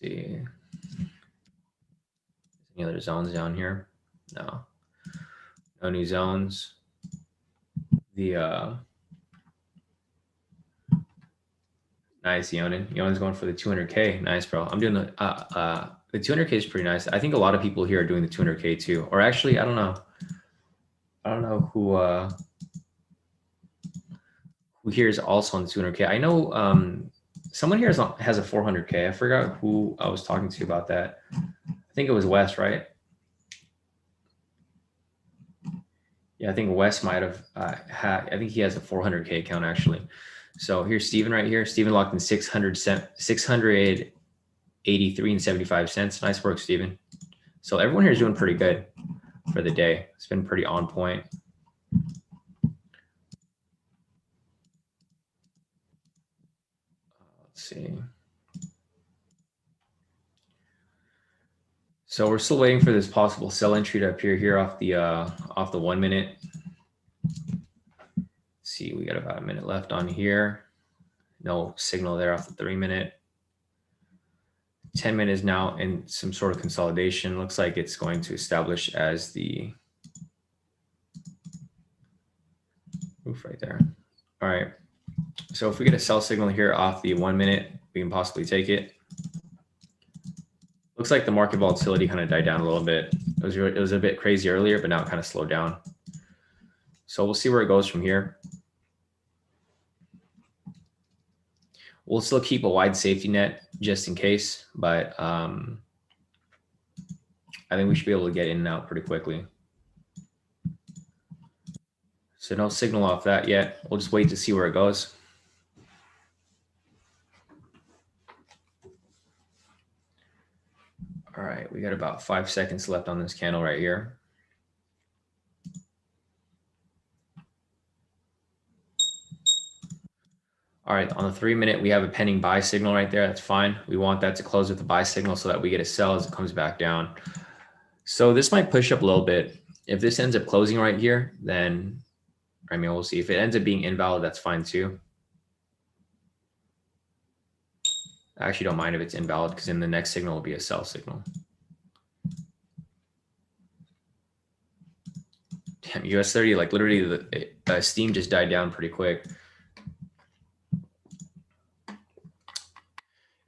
see. Any other zones down here? No. No new zones. The nice Yonen's going for the 200K. Nice, bro. I'm doing the 200K is pretty nice. I think a lot of people here are doing the 200K too. Or actually, I don't know. I don't know who here is also on the 200K. I know someone here has a 400K. I forgot who I was talking to about that. I think it was Wes, right? Yeah, I think Wes might have had. I think he has a 400K account actually. So here's Steven right here. Steven locked in 683 and 75 cents. Nice work, Steven. So everyone here is doing pretty good for the day. It's been pretty on point. Let's see. So we're still waiting for this possible sell entry to appear here off the 1 minute. Let's see, we got about a minute left on here. No signal there off the 3 minute. 10 minutes now in some sort of consolidation. Looks like it's going to establish as the move right there. All right. So if we get a sell signal here off the 1 minute, we can possibly take it. Looks like the market volatility kind of died down a little bit. It was a bit crazy earlier, but now it kind of slowed down. So we'll see where it goes from here. We'll still keep a wide safety net just in case, but I think we should be able to get in and out pretty quickly. So no signal off that yet. We'll just wait to see where it goes. All right, we got about 5 seconds left on this candle right here. All right, on the 3 minute, we have a pending buy signal right there. That's fine. We want that to close with the buy signal so that we get a sell as it comes back down. So this might push up a little bit. If this ends up closing right here, then, I mean, we'll see. If it ends up being invalid, that's fine too. I actually don't mind if it's invalid because then the next signal will be a sell signal. Damn, US 30, like literally the steam just died down pretty quick.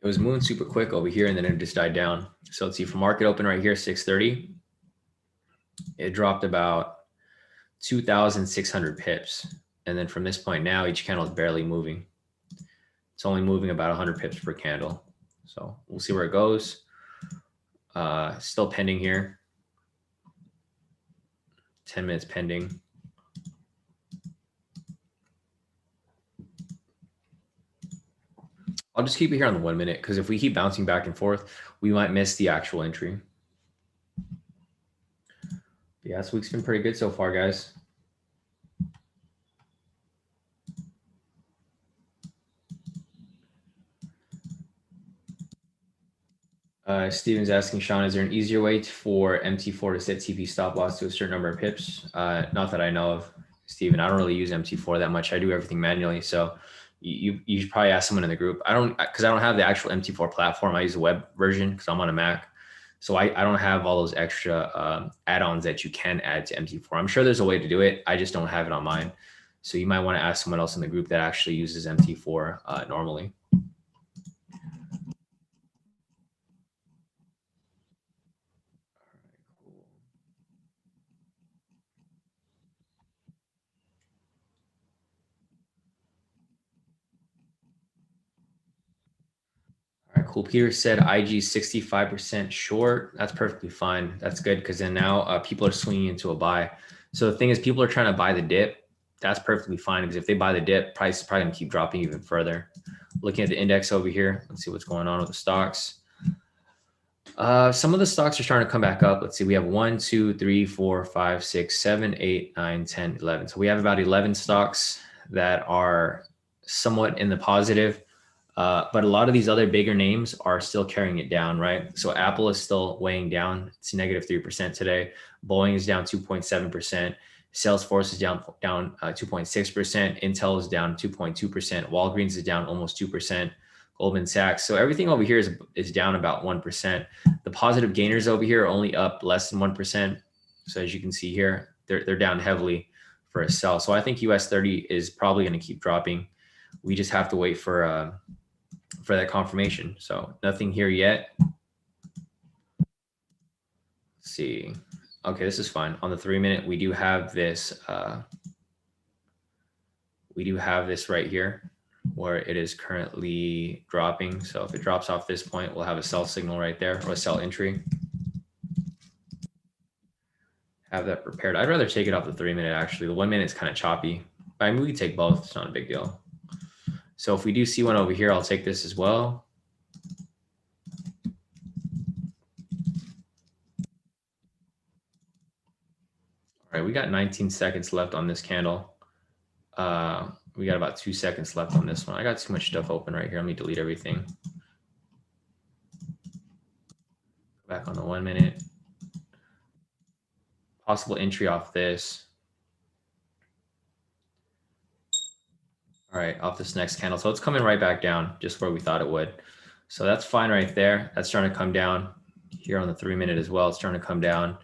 It was moving super quick over here and then it just died down. So let's see, from market open right here, 630, it dropped about 2,600 pips. And then from this point now, each candle is barely moving. It's only moving about 100 pips per candle. So we'll see where it goes. Still pending here. 10 minutes pending. I'll just keep it here on the 1 minute because if we keep bouncing back and forth, we might miss the actual entry. Yeah, this week's been pretty good so far, guys. Steven's asking, Shawn, is there an easier way for MT4 to set TP stop loss to a certain number of pips? Not that I know of, Steven. I don't really use MT4 that much. I do everything manually. So you should probably ask someone in the group. Because I don't have the actual MT4 platform. I use the web version because I'm on a Mac. So I don't have all those extra add-ons that you can add to MT4. I'm sure there's a way to do it. I just don't have it on mine. So you might want to ask someone else in the group that actually uses MT4 normally. All right, cool. Peter said IG 65% short. That's perfectly fine. That's good because then now people are swinging into a buy. So the thing is, people are trying to buy the dip. That's perfectly fine because if they buy the dip, price is probably going to keep dropping even further. Looking at the index over here, let's see what's going on with the stocks. Some of the stocks are starting to come back up. Let's see. We have 1, 2, 3, 4, 5, 6, 7, 8, 9, 10, 11. So we have about 11 stocks that are somewhat in the positive. But a lot of these other bigger names are still carrying it down, right? So Apple is still weighing down. It's -3% today. Boeing is down 2.7%. Salesforce is down 2.6%. Intel is down 2.2%. Walgreens is down almost 2%. Goldman Sachs. So everything over here is down about 1%. The positive gainers over here are only up less than 1%. So as you can see here, they're down heavily for a sell. So I think US 30 is probably going to keep dropping. We just have to wait for that confirmation. So nothing here yet. Let's see. Okay, this is fine. On the 3-minute, we do have this. We do have this right here where it is currently dropping. So if it drops off this point, we'll have a sell signal right there, or a sell entry. Have that prepared. I'd rather take it off the 3-minute actually. The 1 minute is kind of choppy. I mean, we take both. It's not a big deal. So if we do see one over here, I'll take this as well. All right, we got 19 seconds left on this candle. We got about 2 seconds left on this one. I got too much stuff open right here. Let me delete everything. Back on the 1 minute. Possible entry off this. All right, off this next candle. So it's coming right back down, just where we thought it would. So that's fine right there. That's starting to come down here on the 3-minute as well. It's starting to come down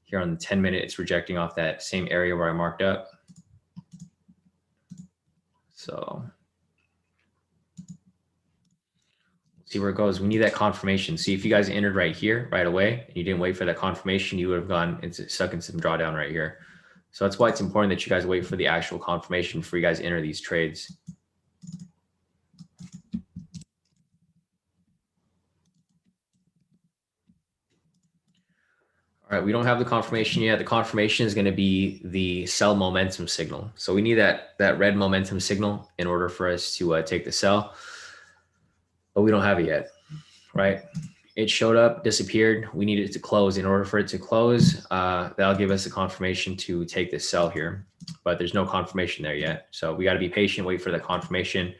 here on the 10-minute. It's rejecting off that same area where I marked up. So see where it goes. We need that confirmation. See, if you guys entered right here right away and you didn't wait for that confirmation, you would have gone into stuck in some drawdown right here. So that's why it's important that you guys wait for the actual confirmation before you guys enter these trades. All right, we don't have the confirmation yet. The confirmation is going to be the sell momentum signal. So we need that red momentum signal in order for us to take the sell, but we don't have it yet, right? It showed up, disappeared. We need it to close. In order for it to close, that'll give us a confirmation to take this sell here, but there's no confirmation there yet. So we got to be patient, wait for the confirmation,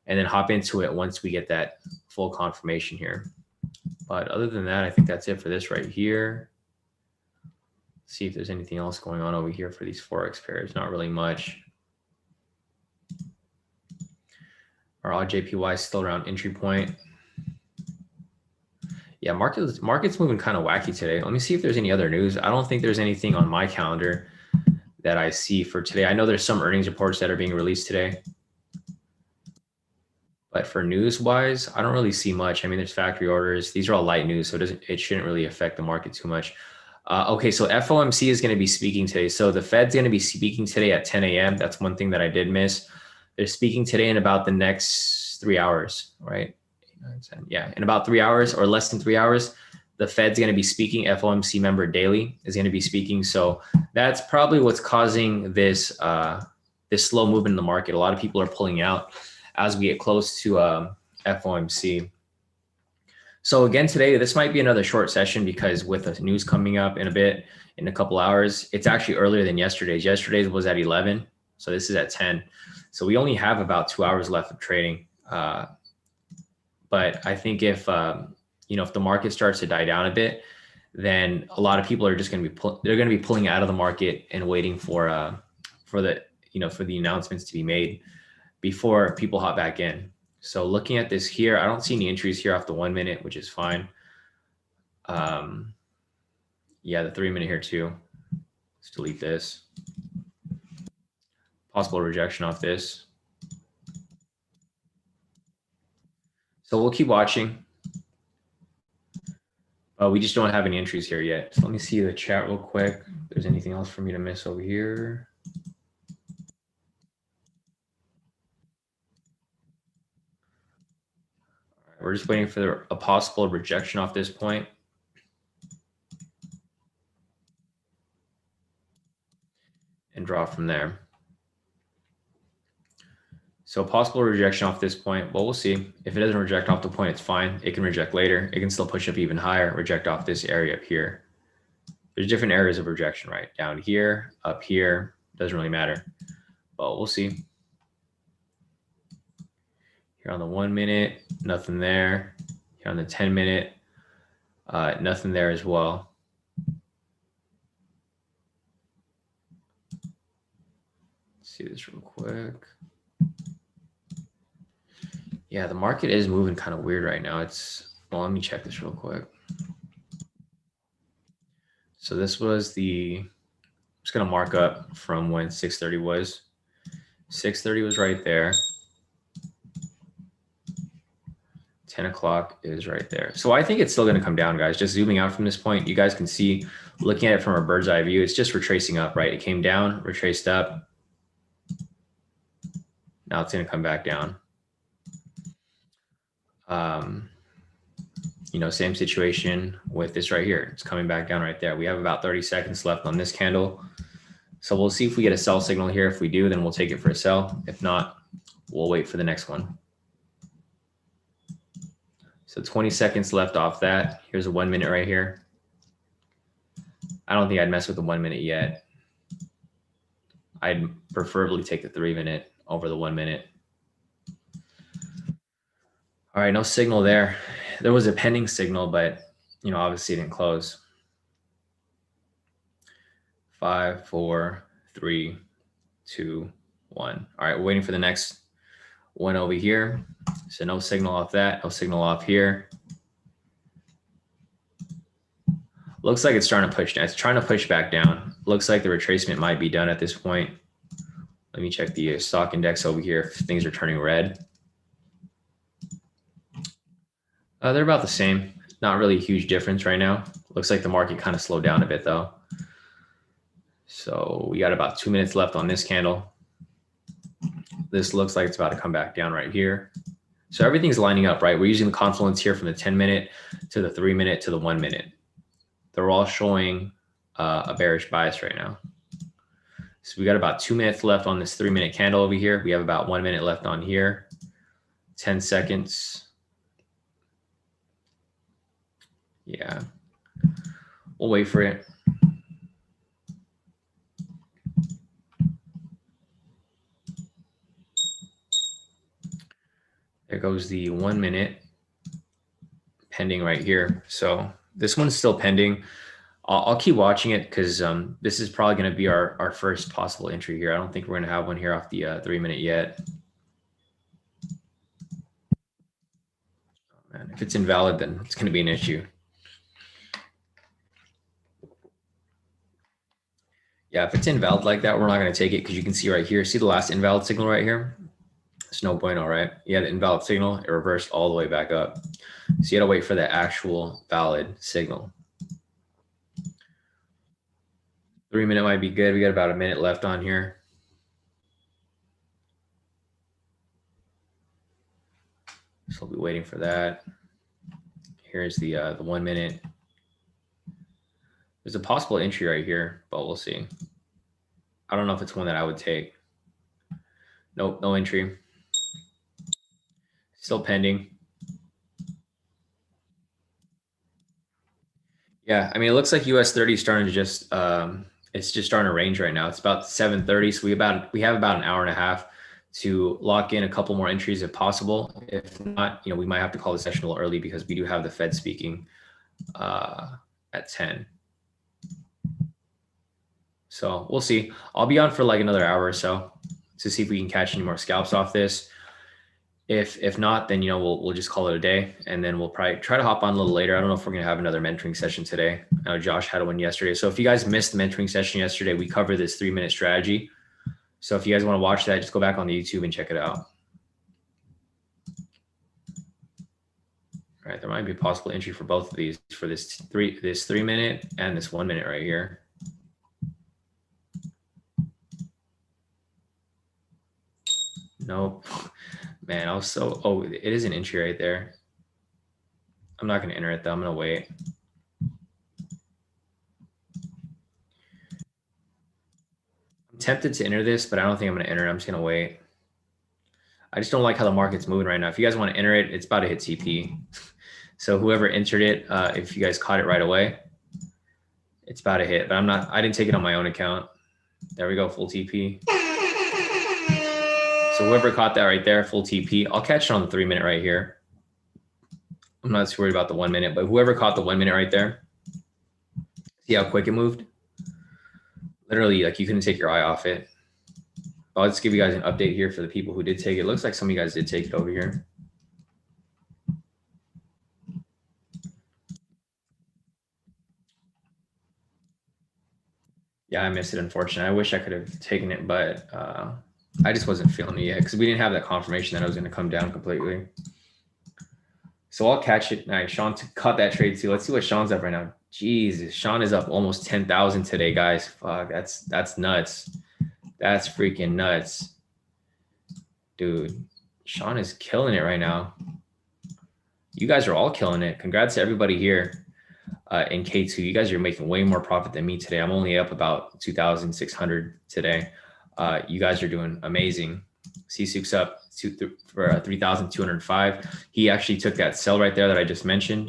and then hop into it once we get that full confirmation here. But other than that, I think that's it for this right here. See if there's anything else going on over here for these Forex pairs. Not really much. Our odd JPY is still around entry point. Yeah, market's moving kind of wacky today. Let me see if there's any other news. I don't think there's anything on my calendar that I see for today. I know there's some earnings reports that are being released today. But for news wise, I don't really see much. I mean, there's factory orders. These are all light news, so it shouldn't really affect the market too much. Okay, so FOMC is going to be speaking today. So the Fed's going to be speaking today at 10 a.m. That's one thing that I did miss. They're speaking today in about the next 3 hours, right? Yeah, in about 3 hours or less than 3 hours, the Fed's going to be speaking. FOMC member Daly is going to be speaking. So that's probably what's causing this this slow movement in the market. A lot of people are pulling out as we get close to FOMC. So again, today, this might be another short session because with the news coming up in a couple hours, it's actually earlier than yesterday's. Yesterday's was at 11. So this is at 10. So we only have about 2 hours left of trading. But I think if the market starts to die down a bit, then a lot of people are just going to be pulling out of the market and waiting for the announcements to be made before people hop back in. So looking at this here, I don't see any entries here off the 1 minute, which is fine. Yeah, the 3 minute here too. Let's delete this. Possible rejection off this. So we'll keep watching. We just don't have any entries here yet. So let me see the chat real quick. If there's anything else for me to miss over here. We're just waiting for a possible rejection off this point. And draw from there. So possible rejection off this point. Well, we'll see. If it doesn't reject off the point, it's fine. It can reject later. It can still push up even higher, reject off this area up here. There's different areas of rejection, right? Down here, up here, doesn't really matter. But we'll see. Here on the 1 minute, nothing there. Here on the 10 minute, nothing there as well. See this real quick. Yeah, the market is moving kind of weird right now. Well, let me check this real quick. So this was I'm just going to mark up from when 630 was. 630 was right there. 10 o'clock is right there. So I think it's still going to come down, guys. Just zooming out from this point, you guys can see, looking at it from a bird's eye view, it's just retracing up, right? It came down, retraced up. Now it's going to come back down. Same situation with this right here. It's coming back down right there. We have about 30 seconds left on this candle. So we'll see if we get a sell signal here. If we do, then we'll take it for a sell. If not, we'll wait for the next one. So 20 seconds left off that. Here's a 1 minute right here. I don't think I'd mess with the 1 minute yet. I'd preferably take the 3 minute over the 1 minute. All right, no signal there. There was a pending signal, but obviously it didn't close. 5, 4, 3, 2, 1. All right, we're waiting for the next one over here. So no signal off that, no signal off here. Looks like it's starting to push down. It's trying to push back down. Looks like the retracement might be done at this point. Let me check the stock index over here if things are turning red. They're about the same. Not really a huge difference right now. Looks like the market kind of slowed down a bit though. So we got about 2 minutes left on this candle. This looks like it's about to come back down right here. So everything's lining up, right? We're using the confluence here from the 10 minute to the 3 minute to the 1 minute. They're all showing a bearish bias right now. So we got about 2 minutes left on this 3 minute candle over here. We have about 1 minute left on here. 10 seconds. Yeah, we'll wait for it. There goes the 1 minute pending right here. So this one's still pending. I'll keep watching it because this is probably going to be our first possible entry here. I don't think we're going to have one here off the 3 minute yet. Oh, man. If it's invalid, then it's going to be an issue. Yeah, if it's invalid like that, we're not going to take it because you can see right here. See the last invalid signal right here? It's no bueno, right? You had an invalid signal. It reversed all the way back up. So you got to wait for the actual valid signal. 3 minute might be good. We got about a minute left on here. So we'll be waiting for that. Here's the 1 minute. There's a possible entry right here, but we'll see. I don't know if it's one that I would take. Nope, no entry. Still pending. Yeah, I mean, it looks like US 30 is starting to just, it's just starting to range right now. It's about 7:30, so we have about an hour and a half to lock in a couple more entries if possible. If not, we might have to call the session a little early because we do have the Fed speaking at 10. So we'll see. I'll be on for like another hour or so to see if we can catch any more scalps off this. If not, then we'll just call it a day, and then we'll probably try to hop on a little later. I don't know if we're gonna have another mentoring session today. I know Josh had one yesterday. So if you guys missed the mentoring session yesterday, we covered this 3 minute strategy. So if you guys want to watch that, just go back on the YouTube and check it out. All right, there might be a possible entry for both of these, for this 3 minute and this 1 minute right here. Nope. Man, I was so, oh, it is an entry right there. I'm not going to enter it though. I'm going to wait. I'm tempted to enter this, but I don't think I'm going to enter it. I'm just going to wait. I just don't like how the market's moving right now. If you guys want to enter it, it's about to hit TP. So whoever entered it, if you guys caught it right away, it's about to hit, but I didn't take it on my own account. There we go. Full TP. So whoever caught that right there, full TP, I'll catch it on the 3 minute right here. I'm not too worried about the 1 minute, but whoever caught the 1 minute right there, see how quick it moved? Literally, like you couldn't take your eye off it. I'll just give you guys an update here for the people who did take it. It looks like some of you guys did take it over here. Yeah, I missed it, unfortunately. I wish I could have taken it, but I just wasn't feeling it yet because we didn't have that confirmation that I was going to come down completely. So I'll catch it. Nice. Shawn caught that trade too. Let's see what Shawn's up right now. Jesus, Shawn is up almost 10,000 today, guys. Fuck, that's nuts. That's freaking nuts. Dude, Shawn is killing it right now. You guys are all killing it. Congrats to everybody here in K2. You guys are making way more profit than me today. I'm only up about 2,600 today. You guys are doing amazing. C-Soup's up for 3,205. He actually took that sell right there that I just mentioned.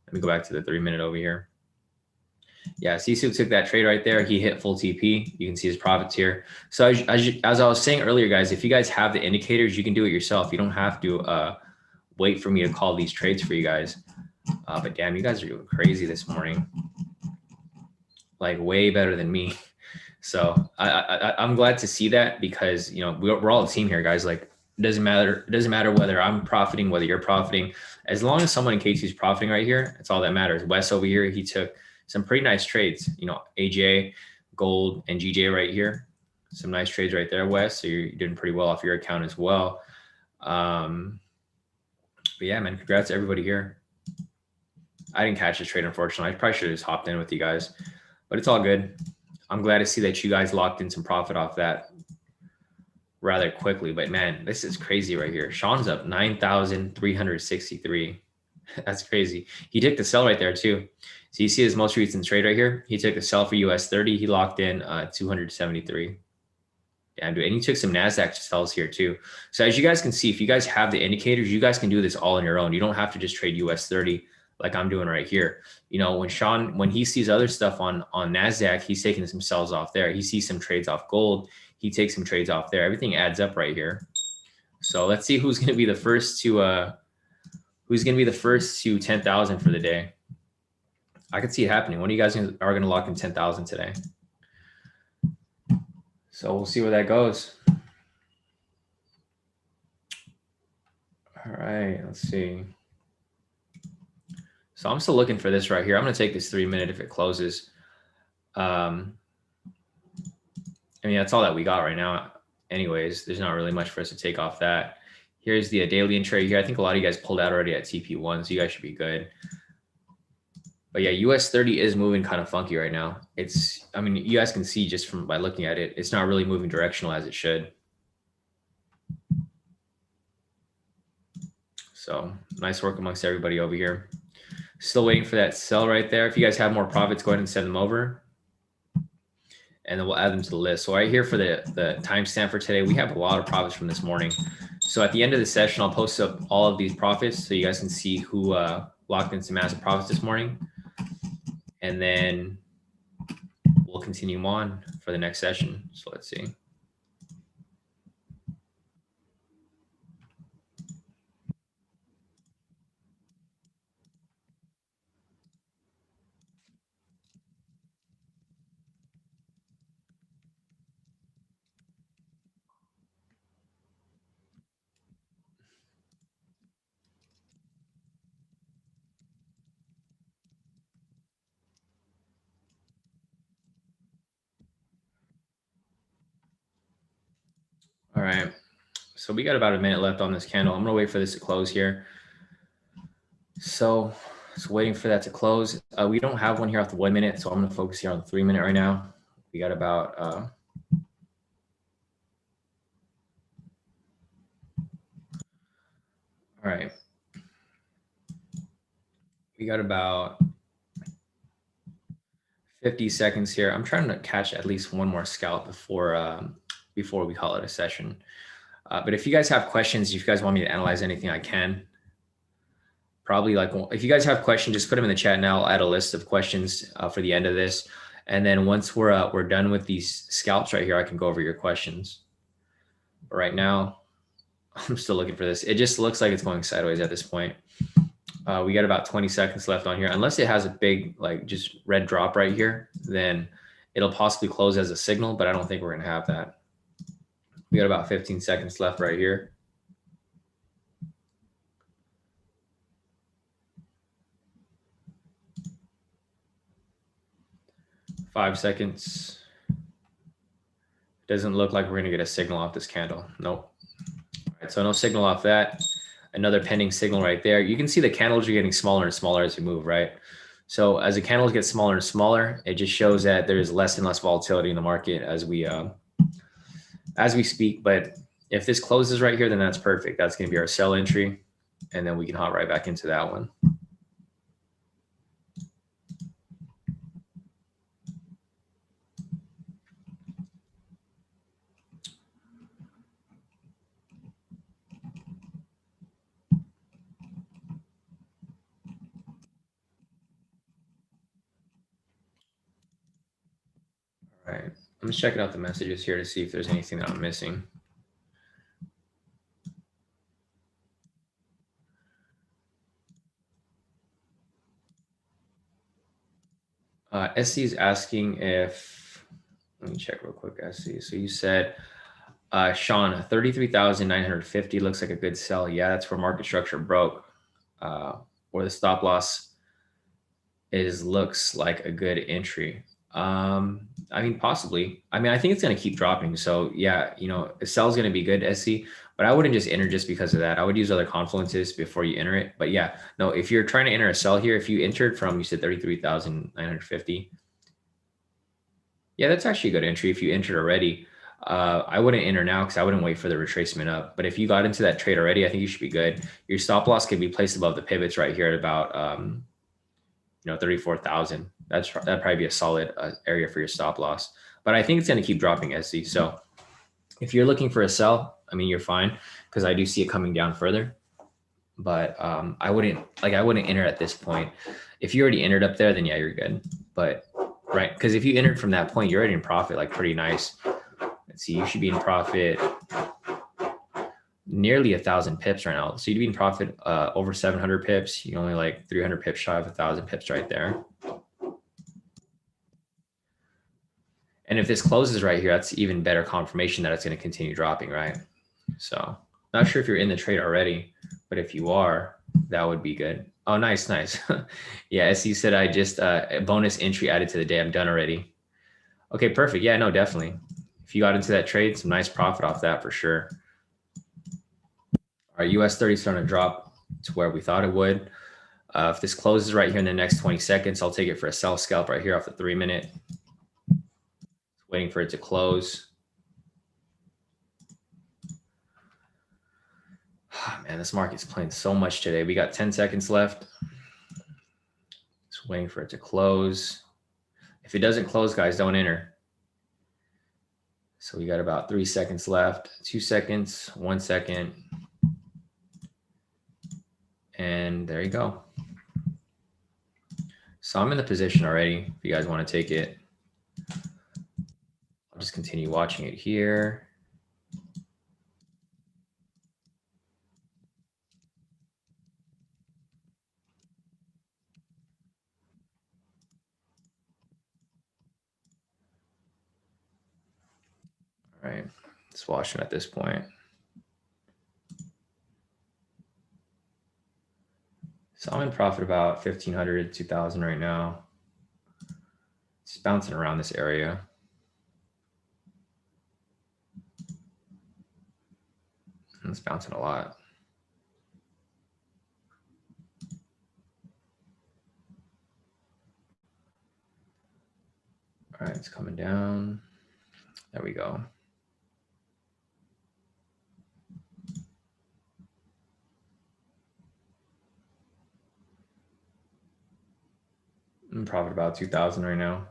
Let me go back to the 3-minute over here. Yeah, C-Soup took that trade right there. He hit full TP. You can see his profits here. So as I was saying earlier, guys, if you guys have the indicators, you can do it yourself. You don't have to wait for me to call these trades for you guys. But damn, you guys are doing crazy this morning. Like way better than me. So I'm glad to see that because, you know, we're all a team here, guys. Like it doesn't matter whether I'm profiting, whether you're profiting. As long as someone in K2 is profiting right here, that's all that matters. Wes over here, he took some pretty nice trades, you know, AJ, gold, and GJ right here. Some nice trades right there, Wes. So you're doing pretty well off your account as well. But yeah, man, congrats to everybody here. I didn't catch this trade, unfortunately. I probably should have just hopped in with you guys, but it's all good. I'm glad to see that you guys locked in some profit off that rather quickly. But man, this is crazy right here. Shawn's up 9,363. That's crazy. He took the sell right there too. So you see his most recent trade right here. He took the sell for US 30. He locked in 273. Damn, dude. And he took some NASDAQ sells here too. So as you guys can see, if you guys have the indicators, you guys can do this all on your own. You don't have to just trade US 30 like I'm doing right here. You know, when Shawn, when he sees other stuff on NASDAQ, he's taking some sells off there. He sees some trades off gold. He takes some trades off there. Everything adds up right here. So let's see who's going to be the first to 10,000 for the day. I could see it happening. One of you guys are going to lock in 10,000 today. So we'll see where that goes. All right, let's see. So I'm still looking for this right here. I'm going to take this 3-minute if it closes. I mean, that's all that we got right now. Anyways, there's not really much for us to take off that. Here's the daily entry here. I think a lot of you guys pulled out already at TP1, so you guys should be good. But yeah, US 30 is moving kind of funky right now. I mean, you guys can see just from by looking at it, it's not really moving directional as it should. So nice work amongst everybody over here. Still waiting for that sell right there. If you guys have more profits, go ahead and send them over. And then we'll add them to the list. So right here for the timestamp for today, we have a lot of profits from this morning. So at the end of the session, I'll post up all of these profits so you guys can see who locked in some massive profits this morning. And then we'll continue on for the next session. So let's see. All right. So we got about a minute left on this candle. I'm going to wait for this to close here. So just waiting for that to close. We don't have one here off the 1 minute, so I'm going to focus here on the 3-minute right now. We got about all right. We got about 50 seconds here. I'm trying to catch at least one more scalp before we call it a session. But if you guys have questions, if you guys want me to analyze anything, I can. Probably like, if you guys have questions, just put them in the chat now. I'll add a list of questions for the end of this. And then once we're done with these scalps right here, I can go over your questions. But right now, I'm still looking for this. It just looks like it's going sideways at this point. We got about 20 seconds left on here. Unless it has a big, like just red drop right here, then it'll possibly close as a signal, but I don't think we're going to have that. We got about 15 seconds left right here. 5 seconds. Doesn't look like we're going to get a signal off this candle. Nope. All right, so no signal off that. Another pending signal right there. You can see the candles are getting smaller and smaller as we move, right? So as the candles get smaller and smaller, it just shows that there's less and less volatility in the market as we speak. But if this closes right here, then that's perfect. That's going to be our sell entry, and then we can hop right back into that one. All right, I'm just checking out the messages here to see if there's anything that I'm missing. SC is asking if, let me check real quick, SC. So you said, Shawn, 33,950 looks like a good sell. Yeah, that's where market structure broke. Where the stop loss looks like a good entry. I mean, possibly. I mean, I think it's going to keep dropping. So yeah, you know, a sell is going to be good, SC, but I wouldn't just enter just because of that. I would use other confluences before you enter it. But yeah, no, if you're trying to enter a sell here, if you entered from, you said 33,950. Yeah, that's actually a good entry if you entered already. I wouldn't enter now because I wouldn't wait for the retracement up. But if you got into that trade already, I think you should be good. Your stop loss could be placed above the pivots right here at about 34,000. That'd probably be a solid area for your stop loss. But I think it's going to keep dropping, SC. So if you're looking for a sell, I mean, you're fine because I do see it coming down further. But I wouldn't enter at this point. If you already entered up there, then yeah, you're good. But right, because if you entered from that point, you're already in profit, like pretty nice. Let's see, you should be in profit nearly 1,000 pips right now. So you'd be in profit over 700 pips. You're only like 300 pips shy of 1,000 pips right there. And if this closes right here, that's even better confirmation that it's going to continue dropping, right? So not sure if you're in the trade already, but if you are, that would be good. Oh, nice, nice. Yeah, as you said, I just a bonus entry added to the day. I'm done already. Okay, perfect. Yeah, no, definitely. If you got into that trade, some nice profit off that for sure. Our US 30 is starting to drop to where we thought it would. If this closes right here in the next 20 seconds, I'll take it for a sell scalp right here off the 3-minute. Waiting for it to close. Man, this market's playing so much today. We got 10 seconds left. Just waiting for it to close. If it doesn't close, guys, don't enter. So we got about 3 seconds left, 2 seconds, 1 second. And there you go. So I'm in the position already. If you guys want to take it, I'll just continue watching it here. All right, just watching at this point. So I'm in profit about 1,500, 2,000 right now. It's bouncing around this area. It's bouncing a lot. All right, it's coming down. There we go. I'm profit about 2,000 right now.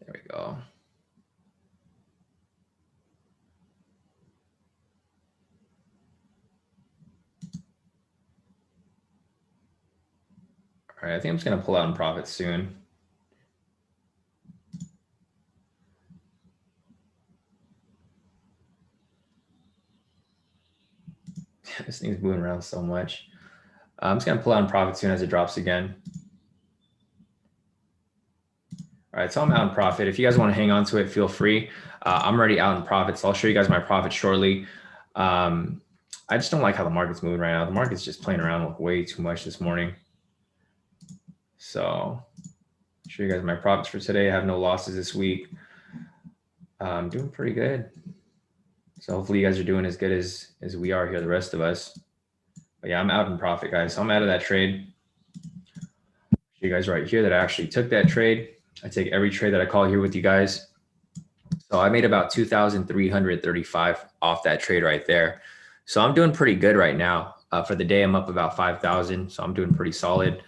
There we go. All right, I think I'm just going to pull out in profit soon. This thing's moving around so much. I'm just going to pull out in profit soon as it drops again. All right, so I'm out in profit. If you guys want to hang on to it, feel free. I'm already out in profit, so I'll show you guys my profit shortly. I just don't like how the market's moving right now. The market's just playing around with way too much this morning. So I'll show you guys my profits for today. I have no losses this week. I'm doing pretty good. So hopefully you guys are doing as good as we are here, the rest of us. But yeah, I'm out in profit, guys. So I'm out of that trade. Show you guys right here that I actually took that trade. I take every trade that I call here with you guys. So I made about 2,335 off that trade right there. So I'm doing pretty good right now. For the day, I'm up about 5,000. So I'm doing pretty solid.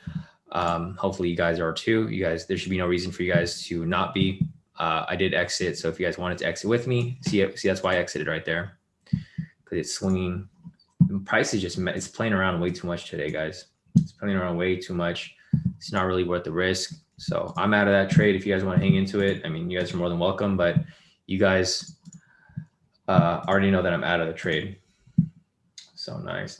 Hopefully you guys are too. You guys, there should be no reason for you guys to not be. I did exit. So if you guys wanted to exit with me, see that's why I exited right there. Because it's swinging. The price is just, it's playing around way too much today, guys. It's playing around way too much. It's not really worth the risk. So I'm out of that trade. If you guys want to hang into it, I mean, you guys are more than welcome, but you guys already know that I'm out of the trade. So nice.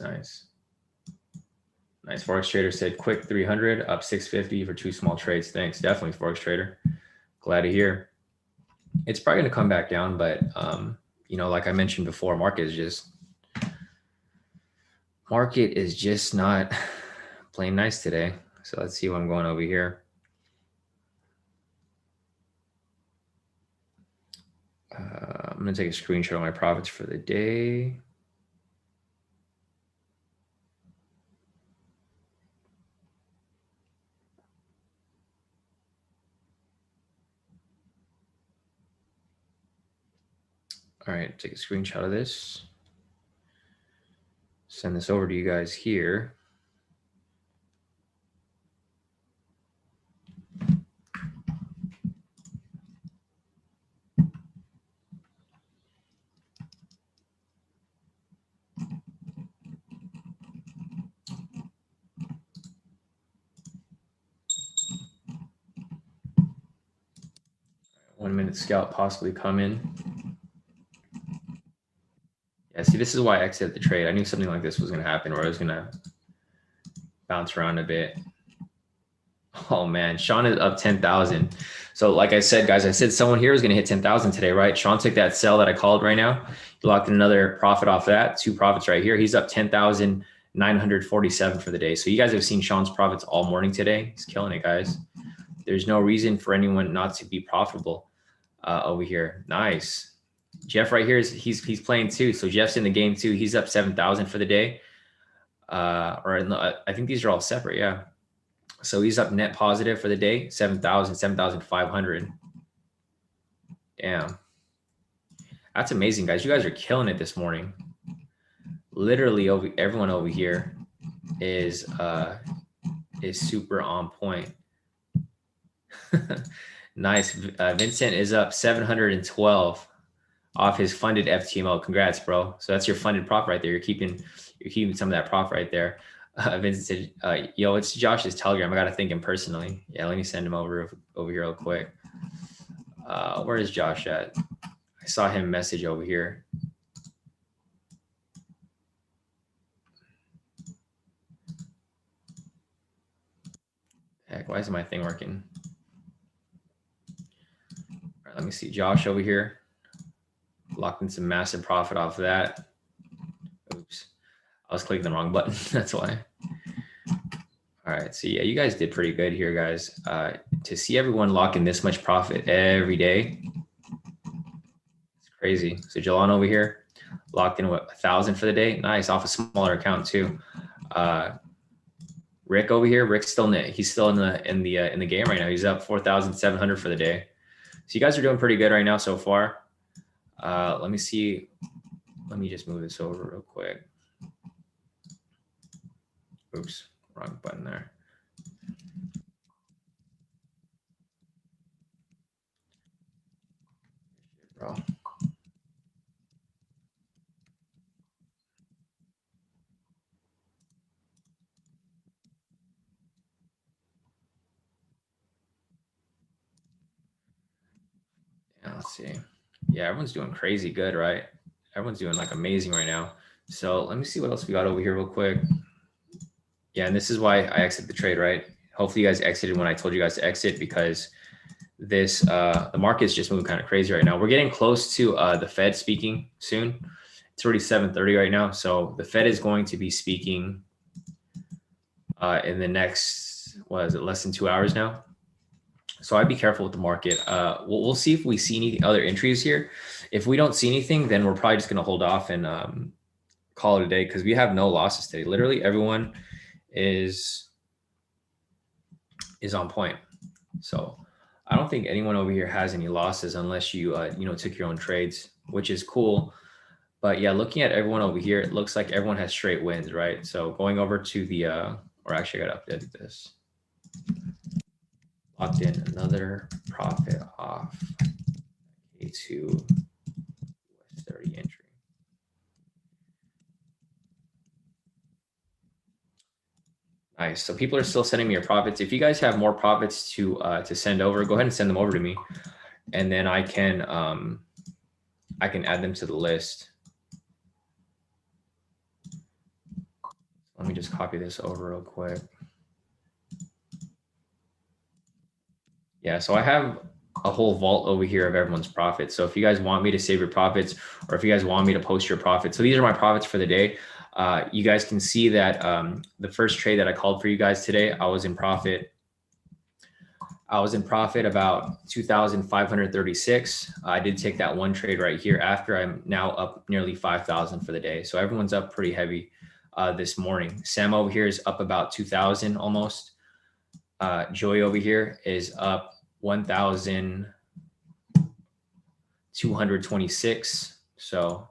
Forex Trader said quick 300 up 650 for 2 small trades. Thanks. Definitely Forex Trader. Glad to hear. It's probably going to come back down, but you know, like I mentioned before, market is just not playing nice today. So let's see what I'm going over here. I'm going to take a screenshot of my profits for the day. All right, take a screenshot of this. Send this over to you guys here. One-minute scalp possibly coming. Yeah, see, this is why I exited the trade. I knew something like this was going to happen, where I was going to bounce around a bit. Oh man, Shawn is up 10,000. So like I said, guys, I said someone here is going to hit 10,000 today, right? Shawn took that sell that I called right now. He locked in another profit off of that. 2 profits right here. He's up 10,947 for the day. So you guys have seen Shawn's profits all morning today. He's killing it, guys. There's no reason for anyone not to be profitable over here. Nice. Jeff right here he's playing too. So Jeff's in the game too. He's up 7,000 for the day. I think these are all separate. Yeah. So he's up net positive for the day, 7,000, 7,500. Damn. That's amazing, guys. You guys are killing it this morning. Literally everyone over here is super on point. Nice. Vincent is up 712 off his funded FTMO. Congrats, bro. So that's your funded profit right there. You're keeping some of that profit right there. Vincent said, yo, it's Josh's Telegram. I got to thank him personally. Yeah, let me send him over here real quick. Where is Josh at? I saw him message over here. Heck, why isn't my thing working? All right, let me see. Josh over here. Locked in some massive profit off of that. Oops. I was clicking the wrong button. That's why. All right. So yeah, you guys did pretty good here, guys. To see everyone lock in this much profit every day, it's crazy. So Jalan over here locked in what, 1,000 for the day. Nice, off a smaller account too. Rick over here, Rick's still in the game right now. He's up 4,700 for the day. So you guys are doing pretty good right now so far. Let me see. Let me just move this over real quick. Oops, wrong button there. Bro. Yeah, let's see. Yeah, everyone's doing crazy good, right? Everyone's doing like amazing right now. So let me see what else we got over here real quick. Yeah, and this is why I exited the trade, right? Hopefully you guys exited when I told you guys to exit, because the market's just moving kind of crazy right now. We're getting close to the Fed speaking soon. It's already 7:30 right now. So the Fed is going to be speaking in the next, what is it, less than 2 hours now. So I'd be careful with the market. We'll see if we see any other entries here. If we don't see anything, then we're probably just going to hold off and call it a day, because we have no losses today. Literally everyone is on point. So I don't think anyone over here has any losses unless you took your own trades, which is cool. But yeah, looking at everyone over here, it looks like everyone has straight wins, right? So going over to the or actually I got to update this. Locked in another profit off K² 30 entry. Nice. So people are still sending me your profits. If you guys have more profits to send over, go ahead and send them over to me, and then I can add them to the list. Let me just copy this over real quick. Yeah, so I have a whole vault over here of everyone's profits. So if you guys want me to save your profits, or if you guys want me to post your profits, so these are my profits for the day. You guys can see that the first trade that I called for you guys today, I was in profit. I was in profit about 2,536. I did take that one trade right here after. I'm now up nearly 5,000 for the day. So everyone's up pretty heavy this morning. Sam over here is up about 2,000 almost. Joy over here is up 1,226. So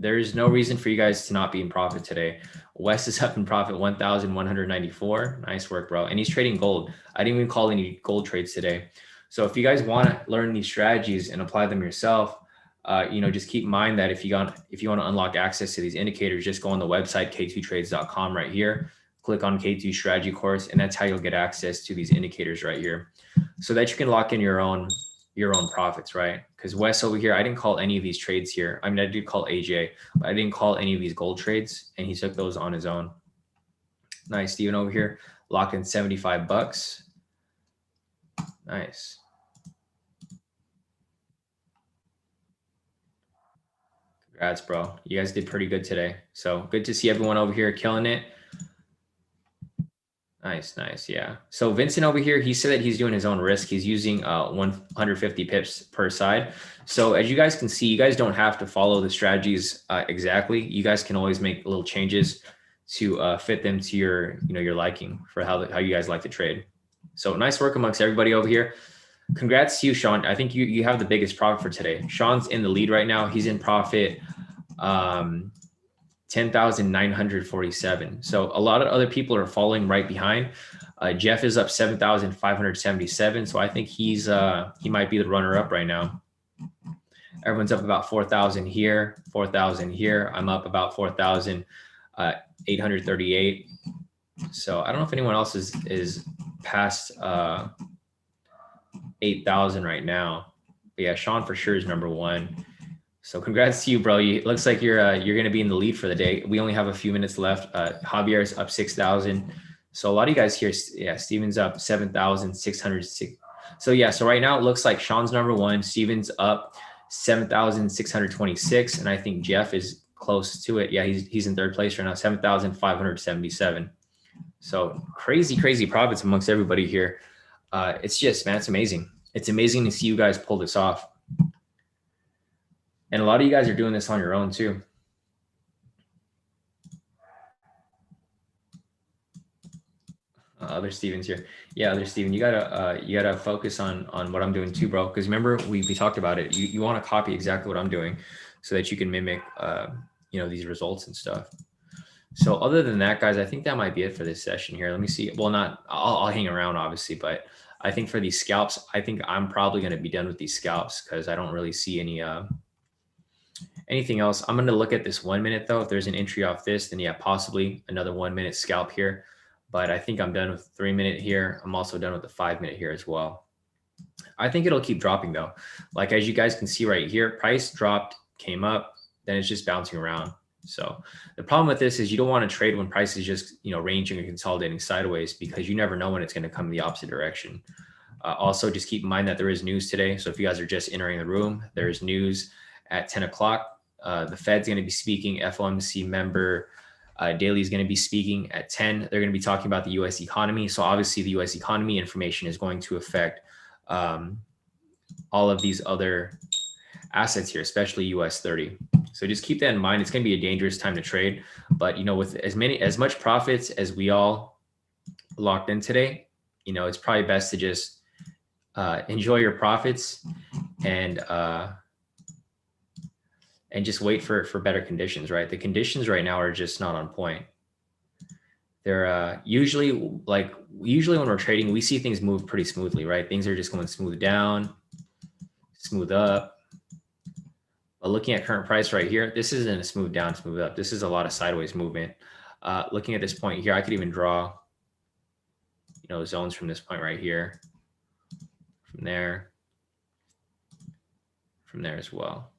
there's no reason for you guys to not be in profit today. Wes is up in profit 1,194. Nice work, bro. And he's trading gold. I didn't even call any gold trades today. So if you guys want to learn these strategies and apply them yourself, just keep in mind that if you want to unlock access to these indicators, just go on the website k2trades.com right here. Click on K2 strategy course, and that's how you'll get access to these indicators right here, so that you can lock in your own profits, right? Because Wes over here, I didn't call any of these trades here. I mean, I did call AJ, but I didn't call any of these gold trades, and he took those on his own. Nice. Steven over here, locked in $75. Nice. Congrats, bro. You guys did pretty good today. So good to see everyone over here killing it. Nice. Yeah. So Vincent over here, he said that he's doing his own risk. He's using 150 pips per side. So as you guys can see, you guys don't have to follow the strategies exactly. You guys can always make little changes to fit them to your liking for how you guys like to trade. So nice work amongst everybody over here. Congrats to you, Shawn. I think you have the biggest profit for today. Shawn's in the lead right now. He's in profit 10,947. So a lot of other people are following right behind. Jeff is up 7,577. So I think he might be the runner up right now. Everyone's up about 4,000 here, 4,000 here. I'm up about 4,838. So I don't know if anyone else is past 8,000 right now. But yeah, Shawn for sure is number one. So congrats to you, bro. It looks like you're going to be in the lead for the day. We only have a few minutes left. Javier is up 6,000. So a lot of you guys here, yeah, Steven's up 7,606. So yeah, so right now it looks like Shawn's number one. Steven's up 7,626. And I think Jeff is close to it. Yeah, he's in third place right now, 7,577. So crazy profits amongst everybody here. It's just, man, it's amazing. It's amazing to see you guys pull this off. And a lot of you guys are doing this on your own too. Other Stevens here. Yeah, other Steven, you gotta focus on what I'm doing too, bro. Because remember we talked about it. You want to copy exactly what I'm doing so that you can mimic these results and stuff. So other than that, guys, I think that might be it for this session here. Let me see. Well, I'll hang around obviously, but I think for these scalps, I think I'm probably going to be done with these scalps because I don't really see anything else. I'm going to look at this 1 minute though. If there's an entry off this, then yeah, possibly another 1 minute scalp here. But I think I'm done with 3 minute here. I'm also done with the 5 minute here as well. I think it'll keep dropping though. Like as you guys can see right here, price dropped, came up, then it's just bouncing around. So the problem with this is you don't want to trade when price is just, ranging and consolidating sideways because you never know when it's going to come the opposite direction. Also, just keep in mind that there is news today. So if you guys are just entering the room, there's news at 10 o'clock. The Fed's going to be speaking. FOMC member Daly is going to be speaking at 10. They're going to be talking about the U.S. economy. So obviously the U.S. economy information is going to affect all of these other assets here, especially US 30. So just keep that in mind. It's going to be a dangerous time to trade, but you know, with as much profits as we all locked in today, you know, it's probably best to just enjoy your profits and just wait for better conditions, right? The conditions right now are just not on point. They're usually when we're trading, we see things move pretty smoothly, right? Things are just going smooth down, smooth up. But looking at current price right here, this isn't a smooth down, smooth up. This is a lot of sideways movement. Looking at this point here, I could even draw, you know, zones from this point right here, from there as well,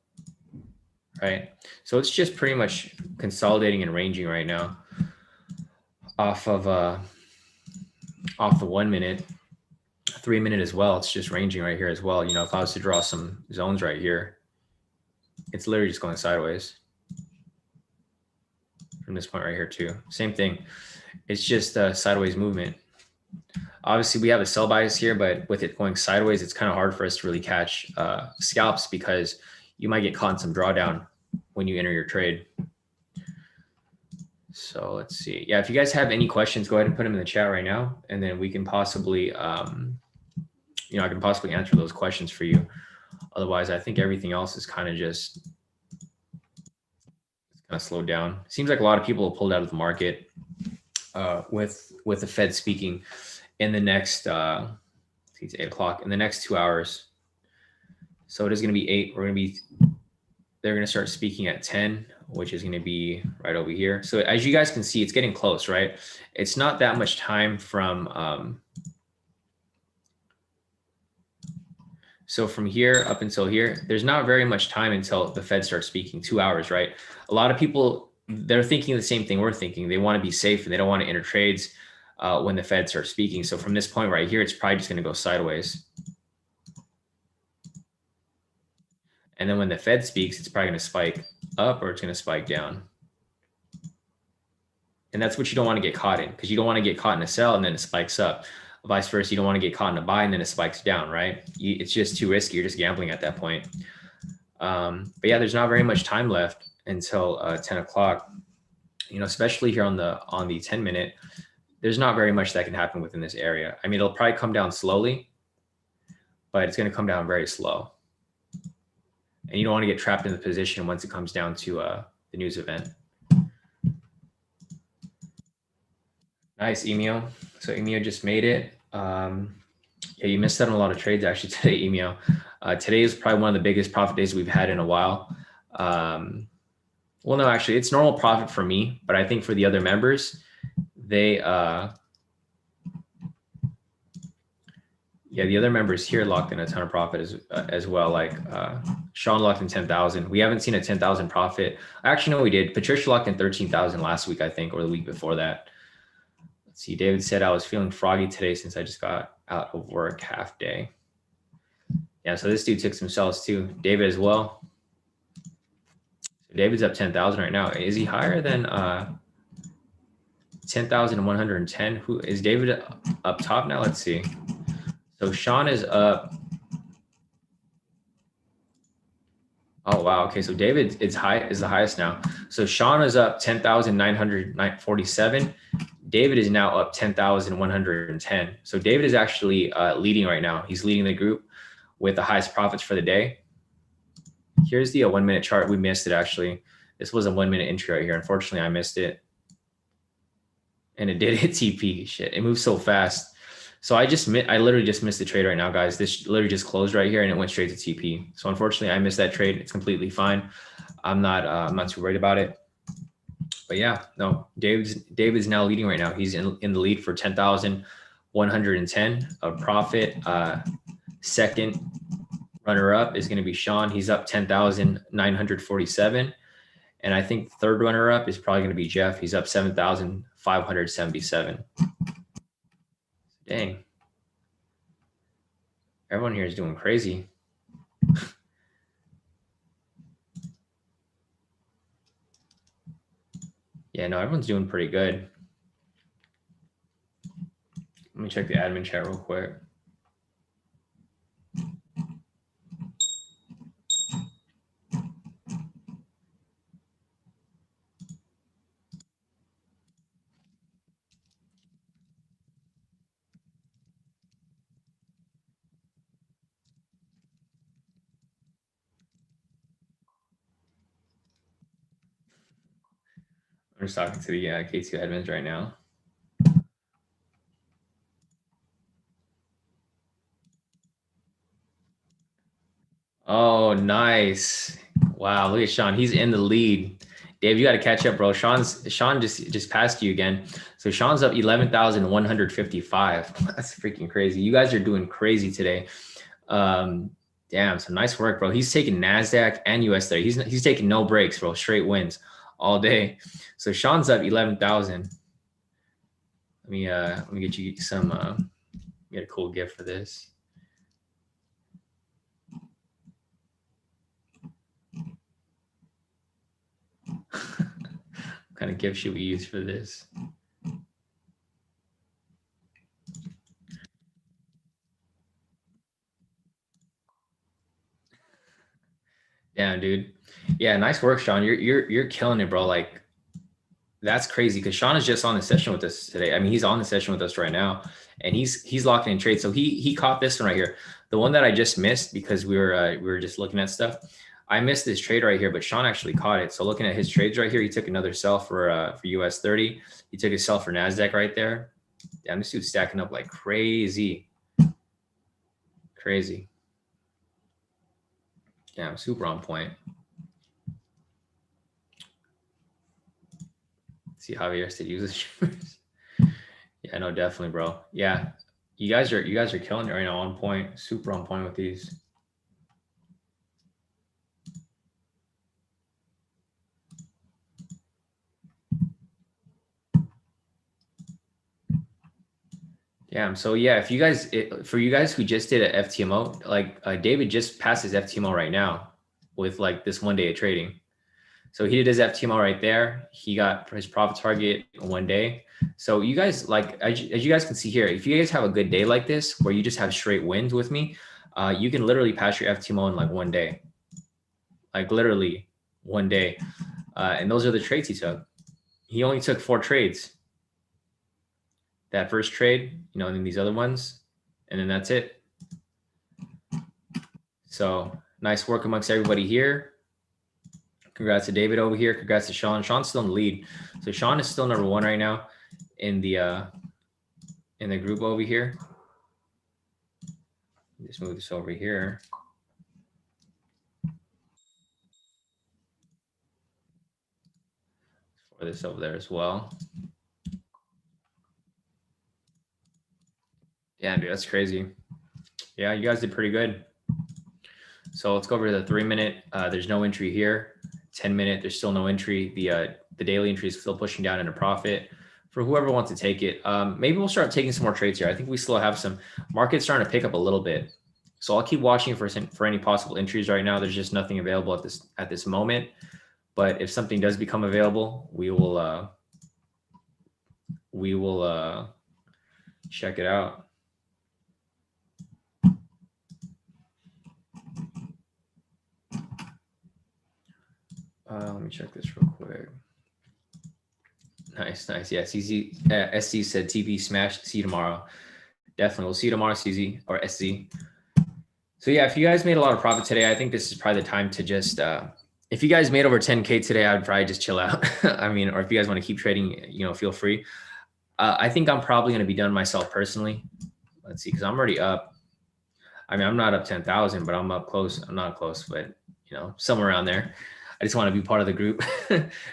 right? So it's just pretty much consolidating and ranging right now off the 1 minute, 3 minute as well. It's just ranging right here as well. You know, if I was to draw some zones right here, it's literally just going sideways from this point right here too. Same thing. It's just a sideways movement. Obviously we have a sell bias here, but with it going sideways, it's kind of hard for us to really catch scalps because you might get caught in some drawdown when you enter your trade. So let's see. Yeah, if you guys have any questions, go ahead and put them in the chat right now, and then we can possibly, you know, I can possibly answer those questions for you. Otherwise, I think everything else is kind of just slowed down. Seems like a lot of people have pulled out of the market with the Fed speaking in the next, it's 8 o'clock, in the next 2 hours. So it is going to be 8. They're going to start speaking at 10, which is going to be right over here. So as you guys can see, it's getting close, right? It's not that much time from, so from here up until here, there's not very much time until the Fed starts speaking, 2 hours, right? A lot of people, they're thinking the same thing we're thinking. They want to be safe and they don't want to enter trades when the Fed starts speaking. So from this point right here, it's probably just going to go sideways. And then when the Fed speaks, it's probably going to spike up or it's going to spike down. And that's what you don't want to get caught in, because you don't want to get caught in a sell and then it spikes up. Vice versa, you don't want to get caught in a buy and then it spikes down, right? It's just too risky. You're just gambling at that point. But yeah, there's not very much time left until 10 o'clock. You know, especially here on the 10 minute, there's not very much that can happen within this area. I mean, it'll probably come down slowly, but it's going to come down very slow. And you don't want to get trapped in the position once it comes down to the news event. Nice, Emio. So Emio just made it. Yeah, you missed out on a lot of trades actually today, Emio. Today is probably one of the biggest profit days we've had in a while. Well, no, actually, it's normal profit for me, but I think for the other members, they, yeah, the other members here locked in a ton of profit as well. Like Shawn locked in 10,000. We haven't seen a 10,000 profit. Actually, no, we did. Patricia locked in 13,000 last week, I think, or the week before that. Let's see. David said, I was feeling froggy today since I just got out of work half day. Yeah, so this dude took some sells too. David as well. So David's up 10,000 right now. Is he higher than 10,110? Who is David up top now? Let's see. So Shawn is up. Oh, wow. Okay. So David is the highest now. So Shawn is up 10,947. David is now up 10,110. So David is actually leading right now. He's leading the group with the highest profits for the day. Here's the 1 minute chart. We missed it actually. This was a 1 minute entry right here. Unfortunately, I missed it. And it did hit TP. Shit, it moved so fast. So I literally just missed the trade right now, guys. This literally just closed right here and it went straight to TP. So unfortunately, I missed that trade. It's completely fine. I'm not too worried about it. But yeah, no, David's now leading right now. He's in the lead for 10,110 of profit. Second runner up is going to be Shawn. He's up 10,947. And I think third runner up is probably going to be Jeff. He's up 7,577. Dang. Everyone here is doing crazy. Yeah, no, everyone's doing pretty good. Let me check the admin chat real quick. I'm just talking to the K2 admins right now. Oh, nice. Wow, look at Shawn. He's in the lead. Dave, you got to catch up, bro. Shawn just passed you again. So Shawn's up 11,155. That's freaking crazy. You guys are doing crazy today. Damn, so nice work, bro. He's taking NASDAQ and US there. He's taking no breaks, bro. Straight wins all day. So Shawn's up 11,000. Let me get you some get a cool gift for this. What kind of gift should we use for this? Damn, dude. Yeah, nice work, Shawn. You're killing it, bro. Like, that's crazy because Shawn is just on the session with us today. I mean, he's on the session with us right now, and he's locking in trades. So he caught this one right here, the one that I just missed because we were just looking at stuff. I missed this trade right here, but Shawn actually caught it. So looking at his trades right here, he took another sell for US 30. He took a sell for NASDAQ right there. Damn, this dude's stacking up like crazy. Crazy. Damn, super on point. See Javier said use it. Yeah, no, definitely, bro. Yeah, you guys are killing it right now. On point, super on point with these. Damn. So yeah, if you guys, for you guys who just did a FTMO, like David just passed his FTMO right now with like this 1 day of trading. So he did his FTMO right there. He got his profit target in 1 day. So you guys, like, as you guys can see here, if you guys have a good day like this, where you just have straight wins with me, you can literally pass your FTMO in like 1 day, like literally 1 day. And those are the trades he took. He only took 4 trades. That first trade, you know, and then these other ones, and then that's it. So nice work amongst everybody here. Congrats to David over here. Congrats to Shawn. Shawn's still in the lead. So Shawn is still number 1 right now in the group over here. Just move this over here. For this over there as well. Yeah, dude, that's crazy. Yeah, you guys did pretty good. So let's go over to the 3-minute. There's no entry here. 10-minute, there's still no entry. The daily entry is still pushing down into profit for whoever wants to take it. Maybe we'll start taking some more trades here. I think we still have some markets starting to pick up a little bit. So I'll keep watching for any possible entries right now. There's just nothing available at this moment. But if something does become available, we will check it out. Let me check this real quick. Nice. Yeah, CZ, SC said TP smash. See you tomorrow. Definitely. We'll see you tomorrow, CZ or SC. So yeah, if you guys made a lot of profit today, I think this is probably the time to just, if you guys made over 10K today, I would probably just chill out. I mean, or if you guys want to keep trading, you know, feel free. I think I'm probably going to be done myself personally. Let's see, because I'm already up. I mean, I'm not up 10,000, but I'm up close. I'm not close, but you know, somewhere around there. I just want to be part of the group.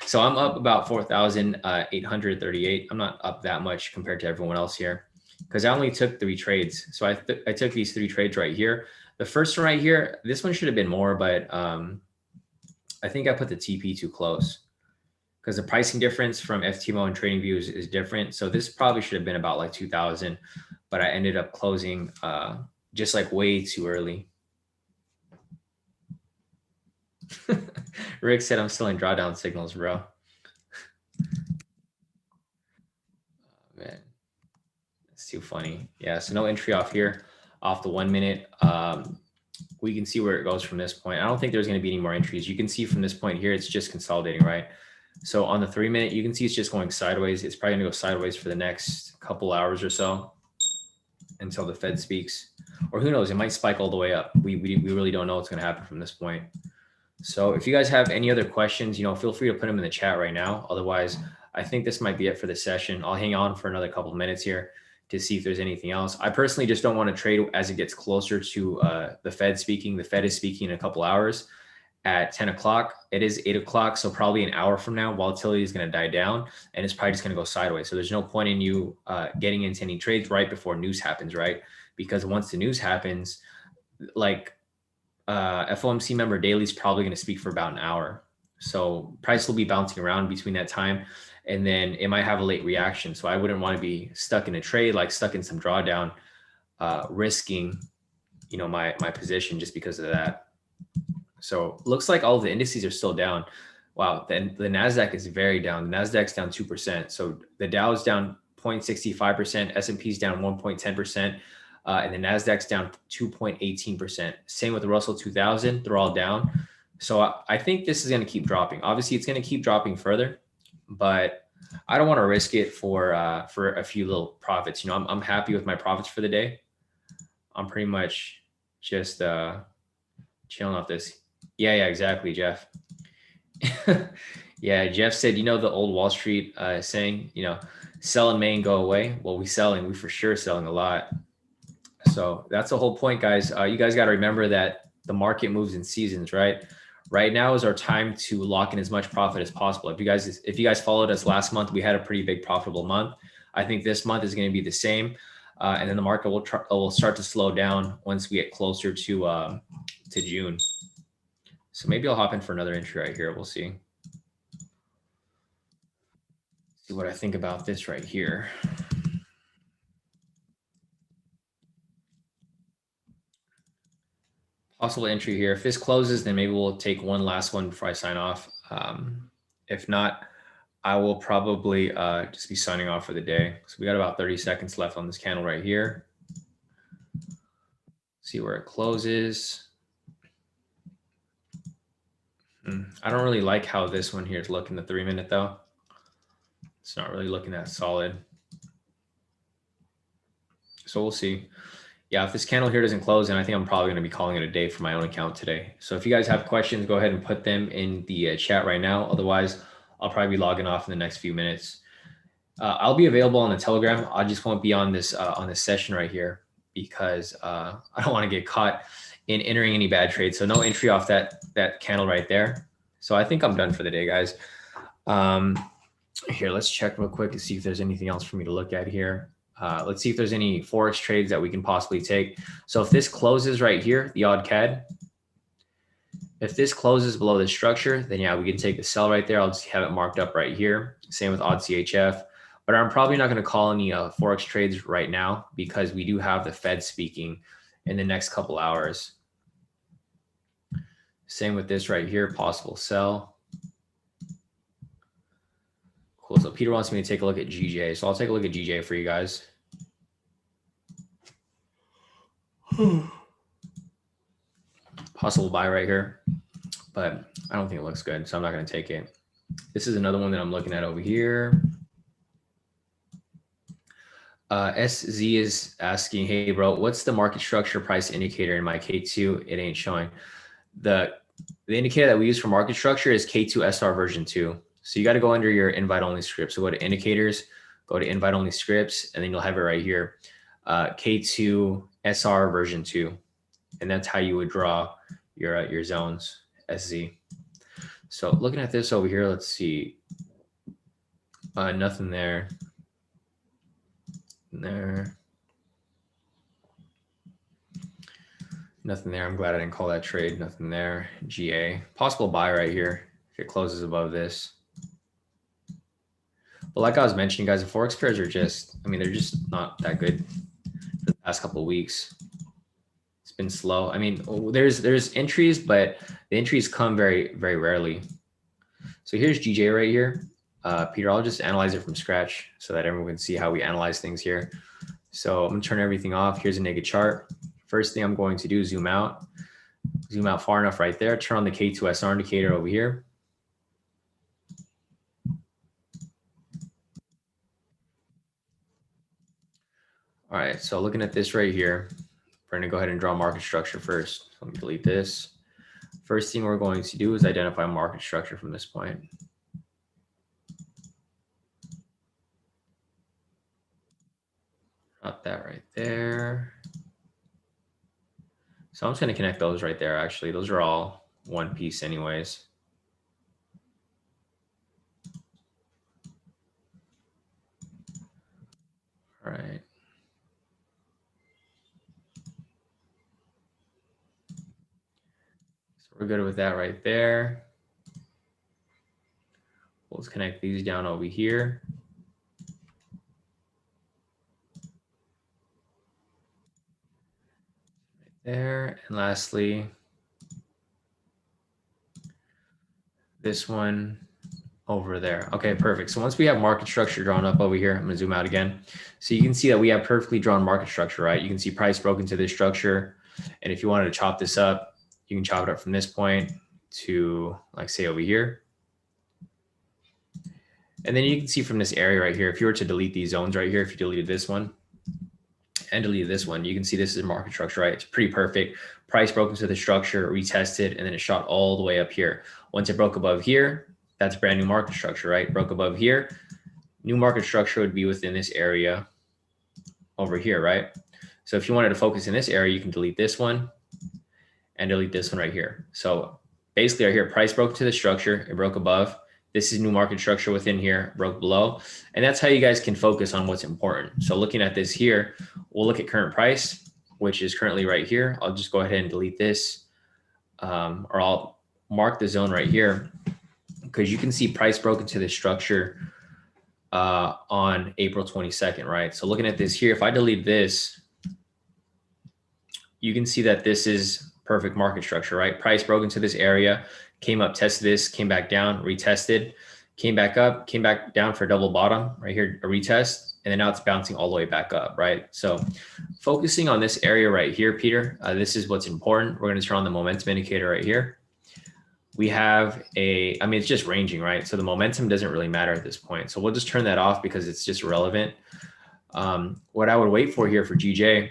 So I'm up about 4,838. I'm not up that much compared to everyone else here because I only took 3 trades. So I took these 3 trades right here. The first one right here, this one should have been more, but I think I put the TP too close because the pricing difference from FTMO and TradingView is different. So this probably should have been about like 2,000, but I ended up closing just like way too early. Rick said I'm still in drawdown signals, bro. Man, it's too funny. Yeah, so no entry off here, off the 1 minute. We can see where it goes from this point. I don't think there's going to be any more entries. You can see from this point here, it's just consolidating, right? So on the 3 minute, you can see it's just going sideways. It's probably going to go sideways for the next couple hours or so until the Fed speaks, or who knows, it might spike all the way up. We really don't know what's going to happen from this point. So if you guys have any other questions, feel free to put them in the chat right now. Otherwise, I think this might be it for the session. I'll hang on for another couple of minutes here to see if there's anything else. I personally just don't want to trade as it gets closer to the Fed speaking. The Fed is speaking in a couple hours at 10 o'clock. It is 8 o'clock. So probably an hour from now, volatility is going to die down and it's probably just going to go sideways. So there's no point in you getting into any trades right before news happens, right? Because once the news happens, like FOMC member daily is probably going to speak for about an hour. So price will be bouncing around between that time. And then it might have a late reaction. So I wouldn't want to be stuck in a trade, like stuck in some drawdown, risking, my position just because of that. So looks like all the indices are still down. Wow. Then the NASDAQ is very down. The NASDAQ's down 2%. So the Dow is down 0.65%. S&P is down 1.10%. And the NASDAQ's down 2.18%. Same with the Russell 2000. They're all down. So I think this is going to keep dropping. Obviously, it's going to keep dropping further, but I don't want to risk it for a few little profits. I'm happy with my profits for the day. I'm pretty much just chilling off this. Yeah, exactly, Jeff. Yeah, Jeff said, the old Wall Street saying, sell in May and go away. Well, we for sure selling a lot. So that's the whole point, guys. You guys got to remember that the market moves in seasons, right? Right now is our time to lock in as much profit as possible. If you guys followed us last month, we had a pretty big profitable month. I think this month is going to be the same. And then the market will start to slow down once we get closer to June. So maybe I'll hop in for another entry right here. We'll see. See what I think about this right here. Possible entry here. If this closes, then maybe we'll take one last one before I sign off. If not, I will probably just be signing off for the day. So we got about 30 seconds left on this candle right here. See where it closes. I don't really like how this one here is looking, the 3 minute though. It's not really looking that solid. So we'll see. Yeah, if this candle here doesn't close, then I think I'm probably going to be calling it a day for my own account today. So if you guys have questions, go ahead and put them in the chat right now. Otherwise, I'll probably be logging off in the next few minutes. I'll be available on the Telegram. I just won't be on this session right here because I don't want to get caught in entering any bad trades. So no entry off that candle right there. So I think I'm done for the day, guys. Here, let's check real quick and see if there's anything else for me to look at here. Let's see if there's any Forex trades that we can possibly take. So if this closes right here, the odd CAD, if this closes below the structure, then yeah, we can take the sell right there. I'll just have it marked up right here. Same with odd CHF. But I'm probably not going to call any Forex trades right now because we do have the Fed speaking in the next couple hours. Same with this right here, possible sell. Cool. So Peter wants me to take a look at GJ. So I'll take a look at GJ for you guys. Possible buy right here, but I don't think it looks good, so I'm not going to take it. This is another one that I'm looking at over here. SZ is asking, hey, bro, what's the market structure price indicator in my K2? It ain't showing. The indicator that we use for market structure is K2 SR version 2. So you got to go under your invite only script. So go to indicators, go to invite only scripts, and then you'll have it right here. K2 SR version 2. And that's how you would draw your zones, SZ. So looking at this over here, let's see. Nothing there. Nothing there. I'm glad I didn't call that trade. Nothing there. GA. Possible buy right here if it closes above this. But like I was mentioning, guys, the Forex pairs are just, they're just not that good for the past couple of weeks. been slow. I mean, there's entries, but the entries come very, very rarely. So here's GJ right here. Peter, I'll just analyze it from scratch so that everyone can see how we analyze things here. So I'm gonna turn everything off. Here's a naked chart. First thing I'm going to do is zoom out far enough right there, turn on the K2SR indicator over here. All right, so looking at this right here, we're gonna go ahead and draw market structure first. Let me delete this. First thing we're going to do is identify market structure from this point. Drop that right there. So I'm just gonna connect those right there, actually. Those are all one piece anyways. All right. So we're good with that right there. Let's connect these down over here. Right there. And lastly, this one over there. Okay, perfect. So once we have market structure drawn up over here, I'm gonna zoom out again. So you can see that we have perfectly drawn market structure, right? You can see price broke into this structure. And if you wanted to chop this up, you can chop it up from this point to, like, say over here. And then you can see from this area right here, if you were to delete these zones right here, if you deleted this one and deleted this one, you can see this is market structure, right? It's pretty perfect. Price broke into the structure, retested, and then it shot all the way up here. Once it broke above here, that's brand new market structure, right? Broke above here, new market structure would be within this area over here, right? So if you wanted to focus in this area, you can delete this one and delete this one right here. So basically right here, price broke to the structure, it broke above. This is new market structure within here, broke below. And that's how you guys can focus on what's important. So looking at this here, we'll look at current price, which is currently right here. I'll just go ahead and delete this, or I'll mark the zone right here, because you can see price broke into this structure on April 22nd, right? So looking at this here, if I delete this, you can see that this is perfect market structure, right? Price broke into this area, came up, tested this, came back down, retested, came back up, came back down for a double bottom right here, a retest, and then now it's bouncing all the way back up, right? So focusing on this area right here, Peter, this is what's important. We're going to turn on the momentum indicator right here. We have I mean, it's just ranging, right? So the momentum doesn't really matter at this point. So we'll just turn that off because it's just irrelevant. What I would wait for here for GJ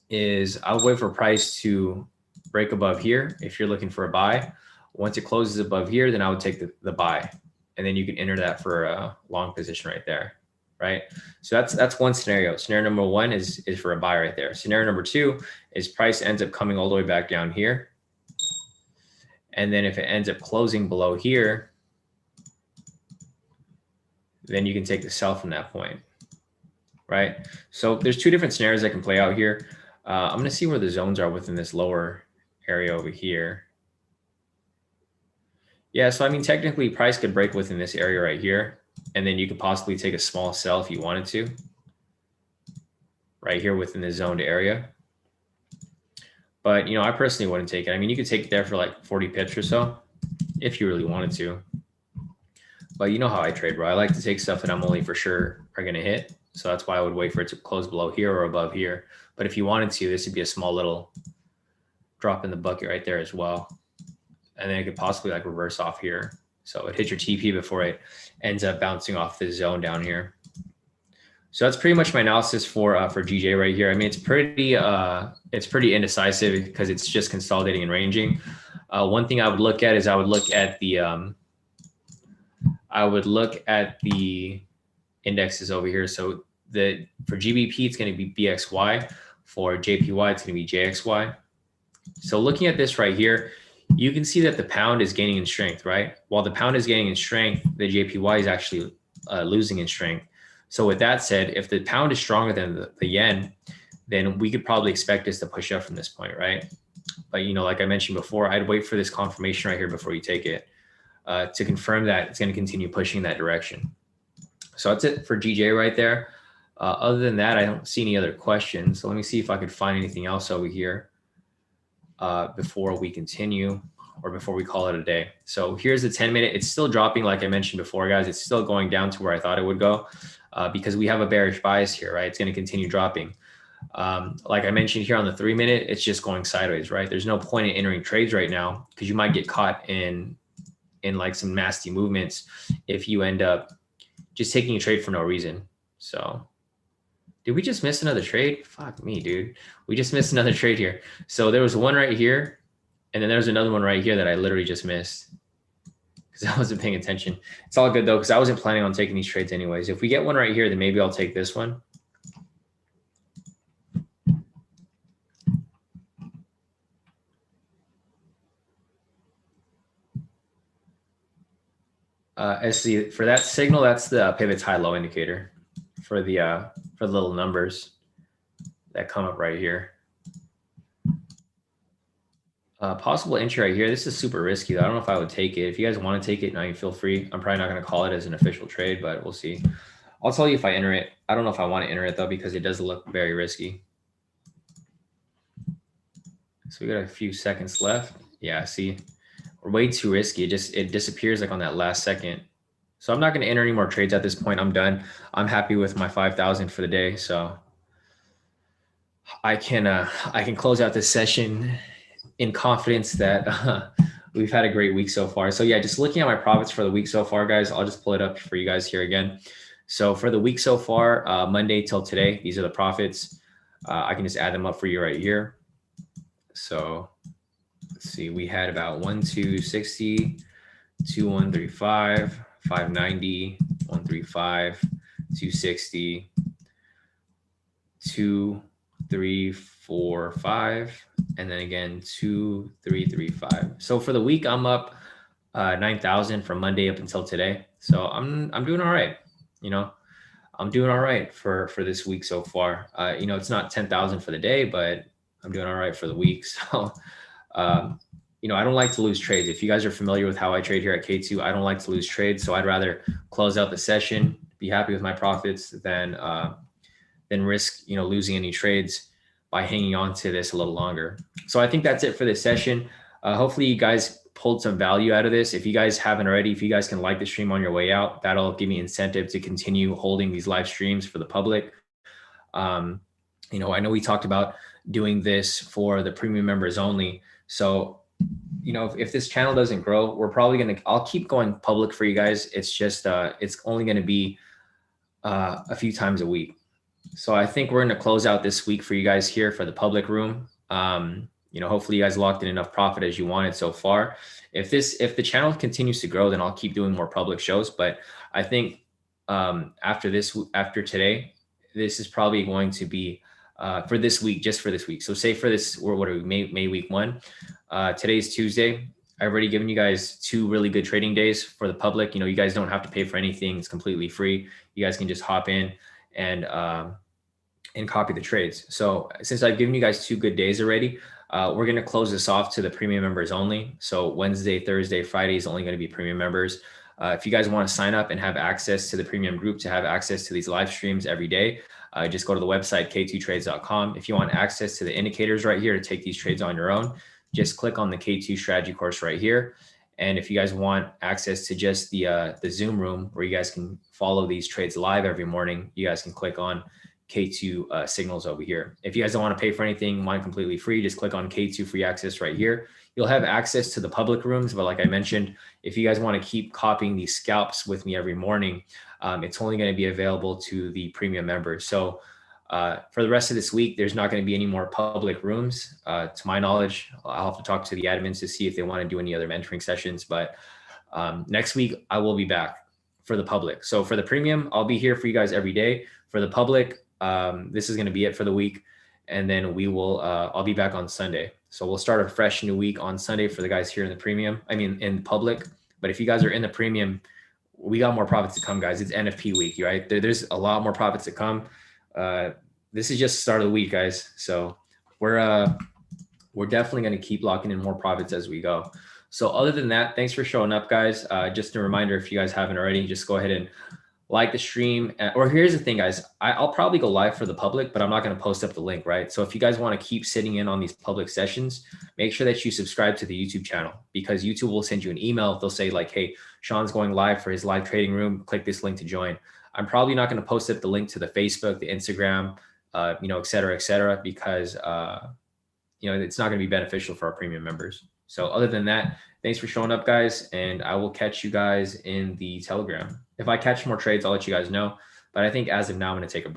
is I would wait for price to break above here if you're looking for a buy. Once it closes above here, then I would take the buy. And then you can enter that for a long position right there, right? So that's one scenario. Scenario number one is for a buy right there. Scenario number two is price ends up coming all the way back down here. And then if it ends up closing below here, then you can take the sell from that point, right? So there's two different scenarios that can play out here. I'm going to see where the zones are within this lower area over here. Yeah, so I mean, technically price could break within this area right here, and then you could possibly take a small sell if you wanted to, right here within the zoned area. But, you know, I personally wouldn't take it. I mean, you could take it there for like 40 pips or so if you really wanted to. But you know how I trade, bro. I like to take stuff that I'm only for sure are going to hit. So that's why I would wait for it to close below here or above here. But if you wanted to, this would be a small little drop in the bucket right there as well. And then it could possibly like reverse off here. So it hits your TP before it ends up bouncing off the zone down here. So that's pretty much my analysis for GJ right here. I mean, it's pretty indecisive because it's just consolidating and ranging. One thing I would look at is I would look at the indexes over here. So for GBP, it's going to be BXY. For JPY, it's going to be JXY. So looking at this right here, you can see that the pound is gaining in strength, right? While the pound is gaining in strength, the JPY is actually losing in strength. So with that said, if the pound is stronger than the yen, then we could probably expect this to push up from this point, right? But, you know, like I mentioned before, I'd wait for this confirmation right here before you take it to confirm that it's going to continue pushing in that direction. So that's it for GJ right there. Other than that, I don't see any other questions. So let me see if I could find anything else over here before we continue or before we call it a day. So here's the 10-minute. It's still dropping, like I mentioned before, guys. It's still going down to where I thought it would go because we have a bearish bias here, right? It's going to continue dropping. Like I mentioned here on the 3-minute, it's just going sideways, right? There's no point in entering trades right now because you might get caught in like some nasty movements if you end up just taking a trade for no reason. So did we just miss another trade? Fuck me, dude. We just missed another trade here. So there was one right here, and then there's another one right here that I literally just missed because I wasn't paying attention. It's all good though, because I wasn't planning on taking these trades anyways. If we get one right here, then maybe I'll take this one. For that signal, that's the pivot's high-low indicator for the little numbers that come up right here. Possible entry right here. This is super risky. I don't know if I would take it. If you guys want to take it, now you feel free. I'm probably not going to call it as an official trade, but we'll see. I'll tell you if I enter it. I don't know if I want to enter it though, because it does look very risky. So we got a few seconds left. Yeah, see, we're way too risky. It disappears like on that last second. So I'm not going to enter any more trades at this point. I'm done. I'm happy with my 5,000 for the day. So I can close out this session in confidence that we've had a great week so far. So yeah, just looking at my profits for the week so far, guys, I'll just pull it up for you guys here again. So for the week so far, Monday till today, these are the profits. I can just add them up for you right here. So let's see, we had about 1,260, 2,135, 590, 135, 260, 2, 3, 4, 5, and then again 2, 3, 3, 5. So for the week, I'm up 9,000 from Monday up until today. So I'm doing all right. You know, I'm doing all right for this week so far. You know, it's not 10,000 for the day, but I'm doing all right for the week. So, you know, I don't like to lose trades. If you guys are familiar with how I trade here at K2, I don't like to lose trades. So I'd rather close out the session, be happy with my profits than risk, you know, losing any trades by hanging on to this a little longer. So I think that's it for this session. Hopefully you guys pulled some value out of this. If you guys haven't already, if you guys can like the stream on your way out, that'll give me incentive to continue holding these live streams for the public. You know, I know we talked about doing this for the premium members only. So, you know, if this channel doesn't grow, we're probably I'll keep going public for you guys. It's just, it's only going to be a few times a week. So I think we're going to close out this week for you guys here for the public room. You know, hopefully you guys locked in enough profit as you wanted so far. If the channel continues to grow, then I'll keep doing more public shows. But I think after today, this is probably going to be for this week, just for this week. So say for this, what are we, May week 1? Today's Tuesday. I've already given you guys 2 really good trading days for the public. You know, you guys don't have to pay for anything. It's completely free. You guys can just hop in and copy the trades. So since I've given you guys 2 good days already, we're going to close this off to the premium members only. So Wednesday, Thursday, Friday is only going to be premium members. If you guys want to sign up and have access to the premium group to have access to these live streams every day, just go to the website, k2trades.com. If you want access to the indicators right here to take these trades on your own, just click on the K2 strategy course right here. And if you guys want access to just the Zoom room where you guys can follow these trades live every morning, you guys can click on K2 signals over here. If you guys don't want to pay for anything, want completely free, just click on K2 free access right here. You'll have access to the public rooms, but like I mentioned, if you guys want to keep copying these scalps with me every morning, it's only going to be available to the premium members. So for the rest of this week, there's not going to be any more public rooms. To my knowledge, I'll have to talk to the admins to see if they want to do any other mentoring sessions. But next week, I will be back for the public. So for the premium, I'll be here for you guys every day. For the public, this is going to be it for the week. And then we will, I'll be back on Sunday. So we'll start a fresh new week on Sunday for the guys here in the premium, in public. But if you guys are in the premium, we got more profits to come, guys. It's NFP week, right? There's a lot more profits to come. This is just the start of the week, guys. So we're definitely going to keep locking in more profits as we go. So other than that, thanks for showing up, guys. Just a reminder, if you guys haven't already, just go ahead and like the stream. Or here's the thing, guys, I'll probably go live for the public, but I'm not going to post up the link, right? So if you guys want to keep sitting in on these public sessions, make sure that you subscribe to the YouTube channel, because YouTube will send you an email. They'll say like, hey, Shawn's going live for his live trading room. Click this link to join. I'm probably not going to post up the link to the Facebook, the Instagram, et cetera, because, it's not going to be beneficial for our premium members. So other than that, thanks for showing up, guys. And I will catch you guys in the Telegram. If I catch more trades, I'll let you guys know. But I think as of now, I'm going to take a break.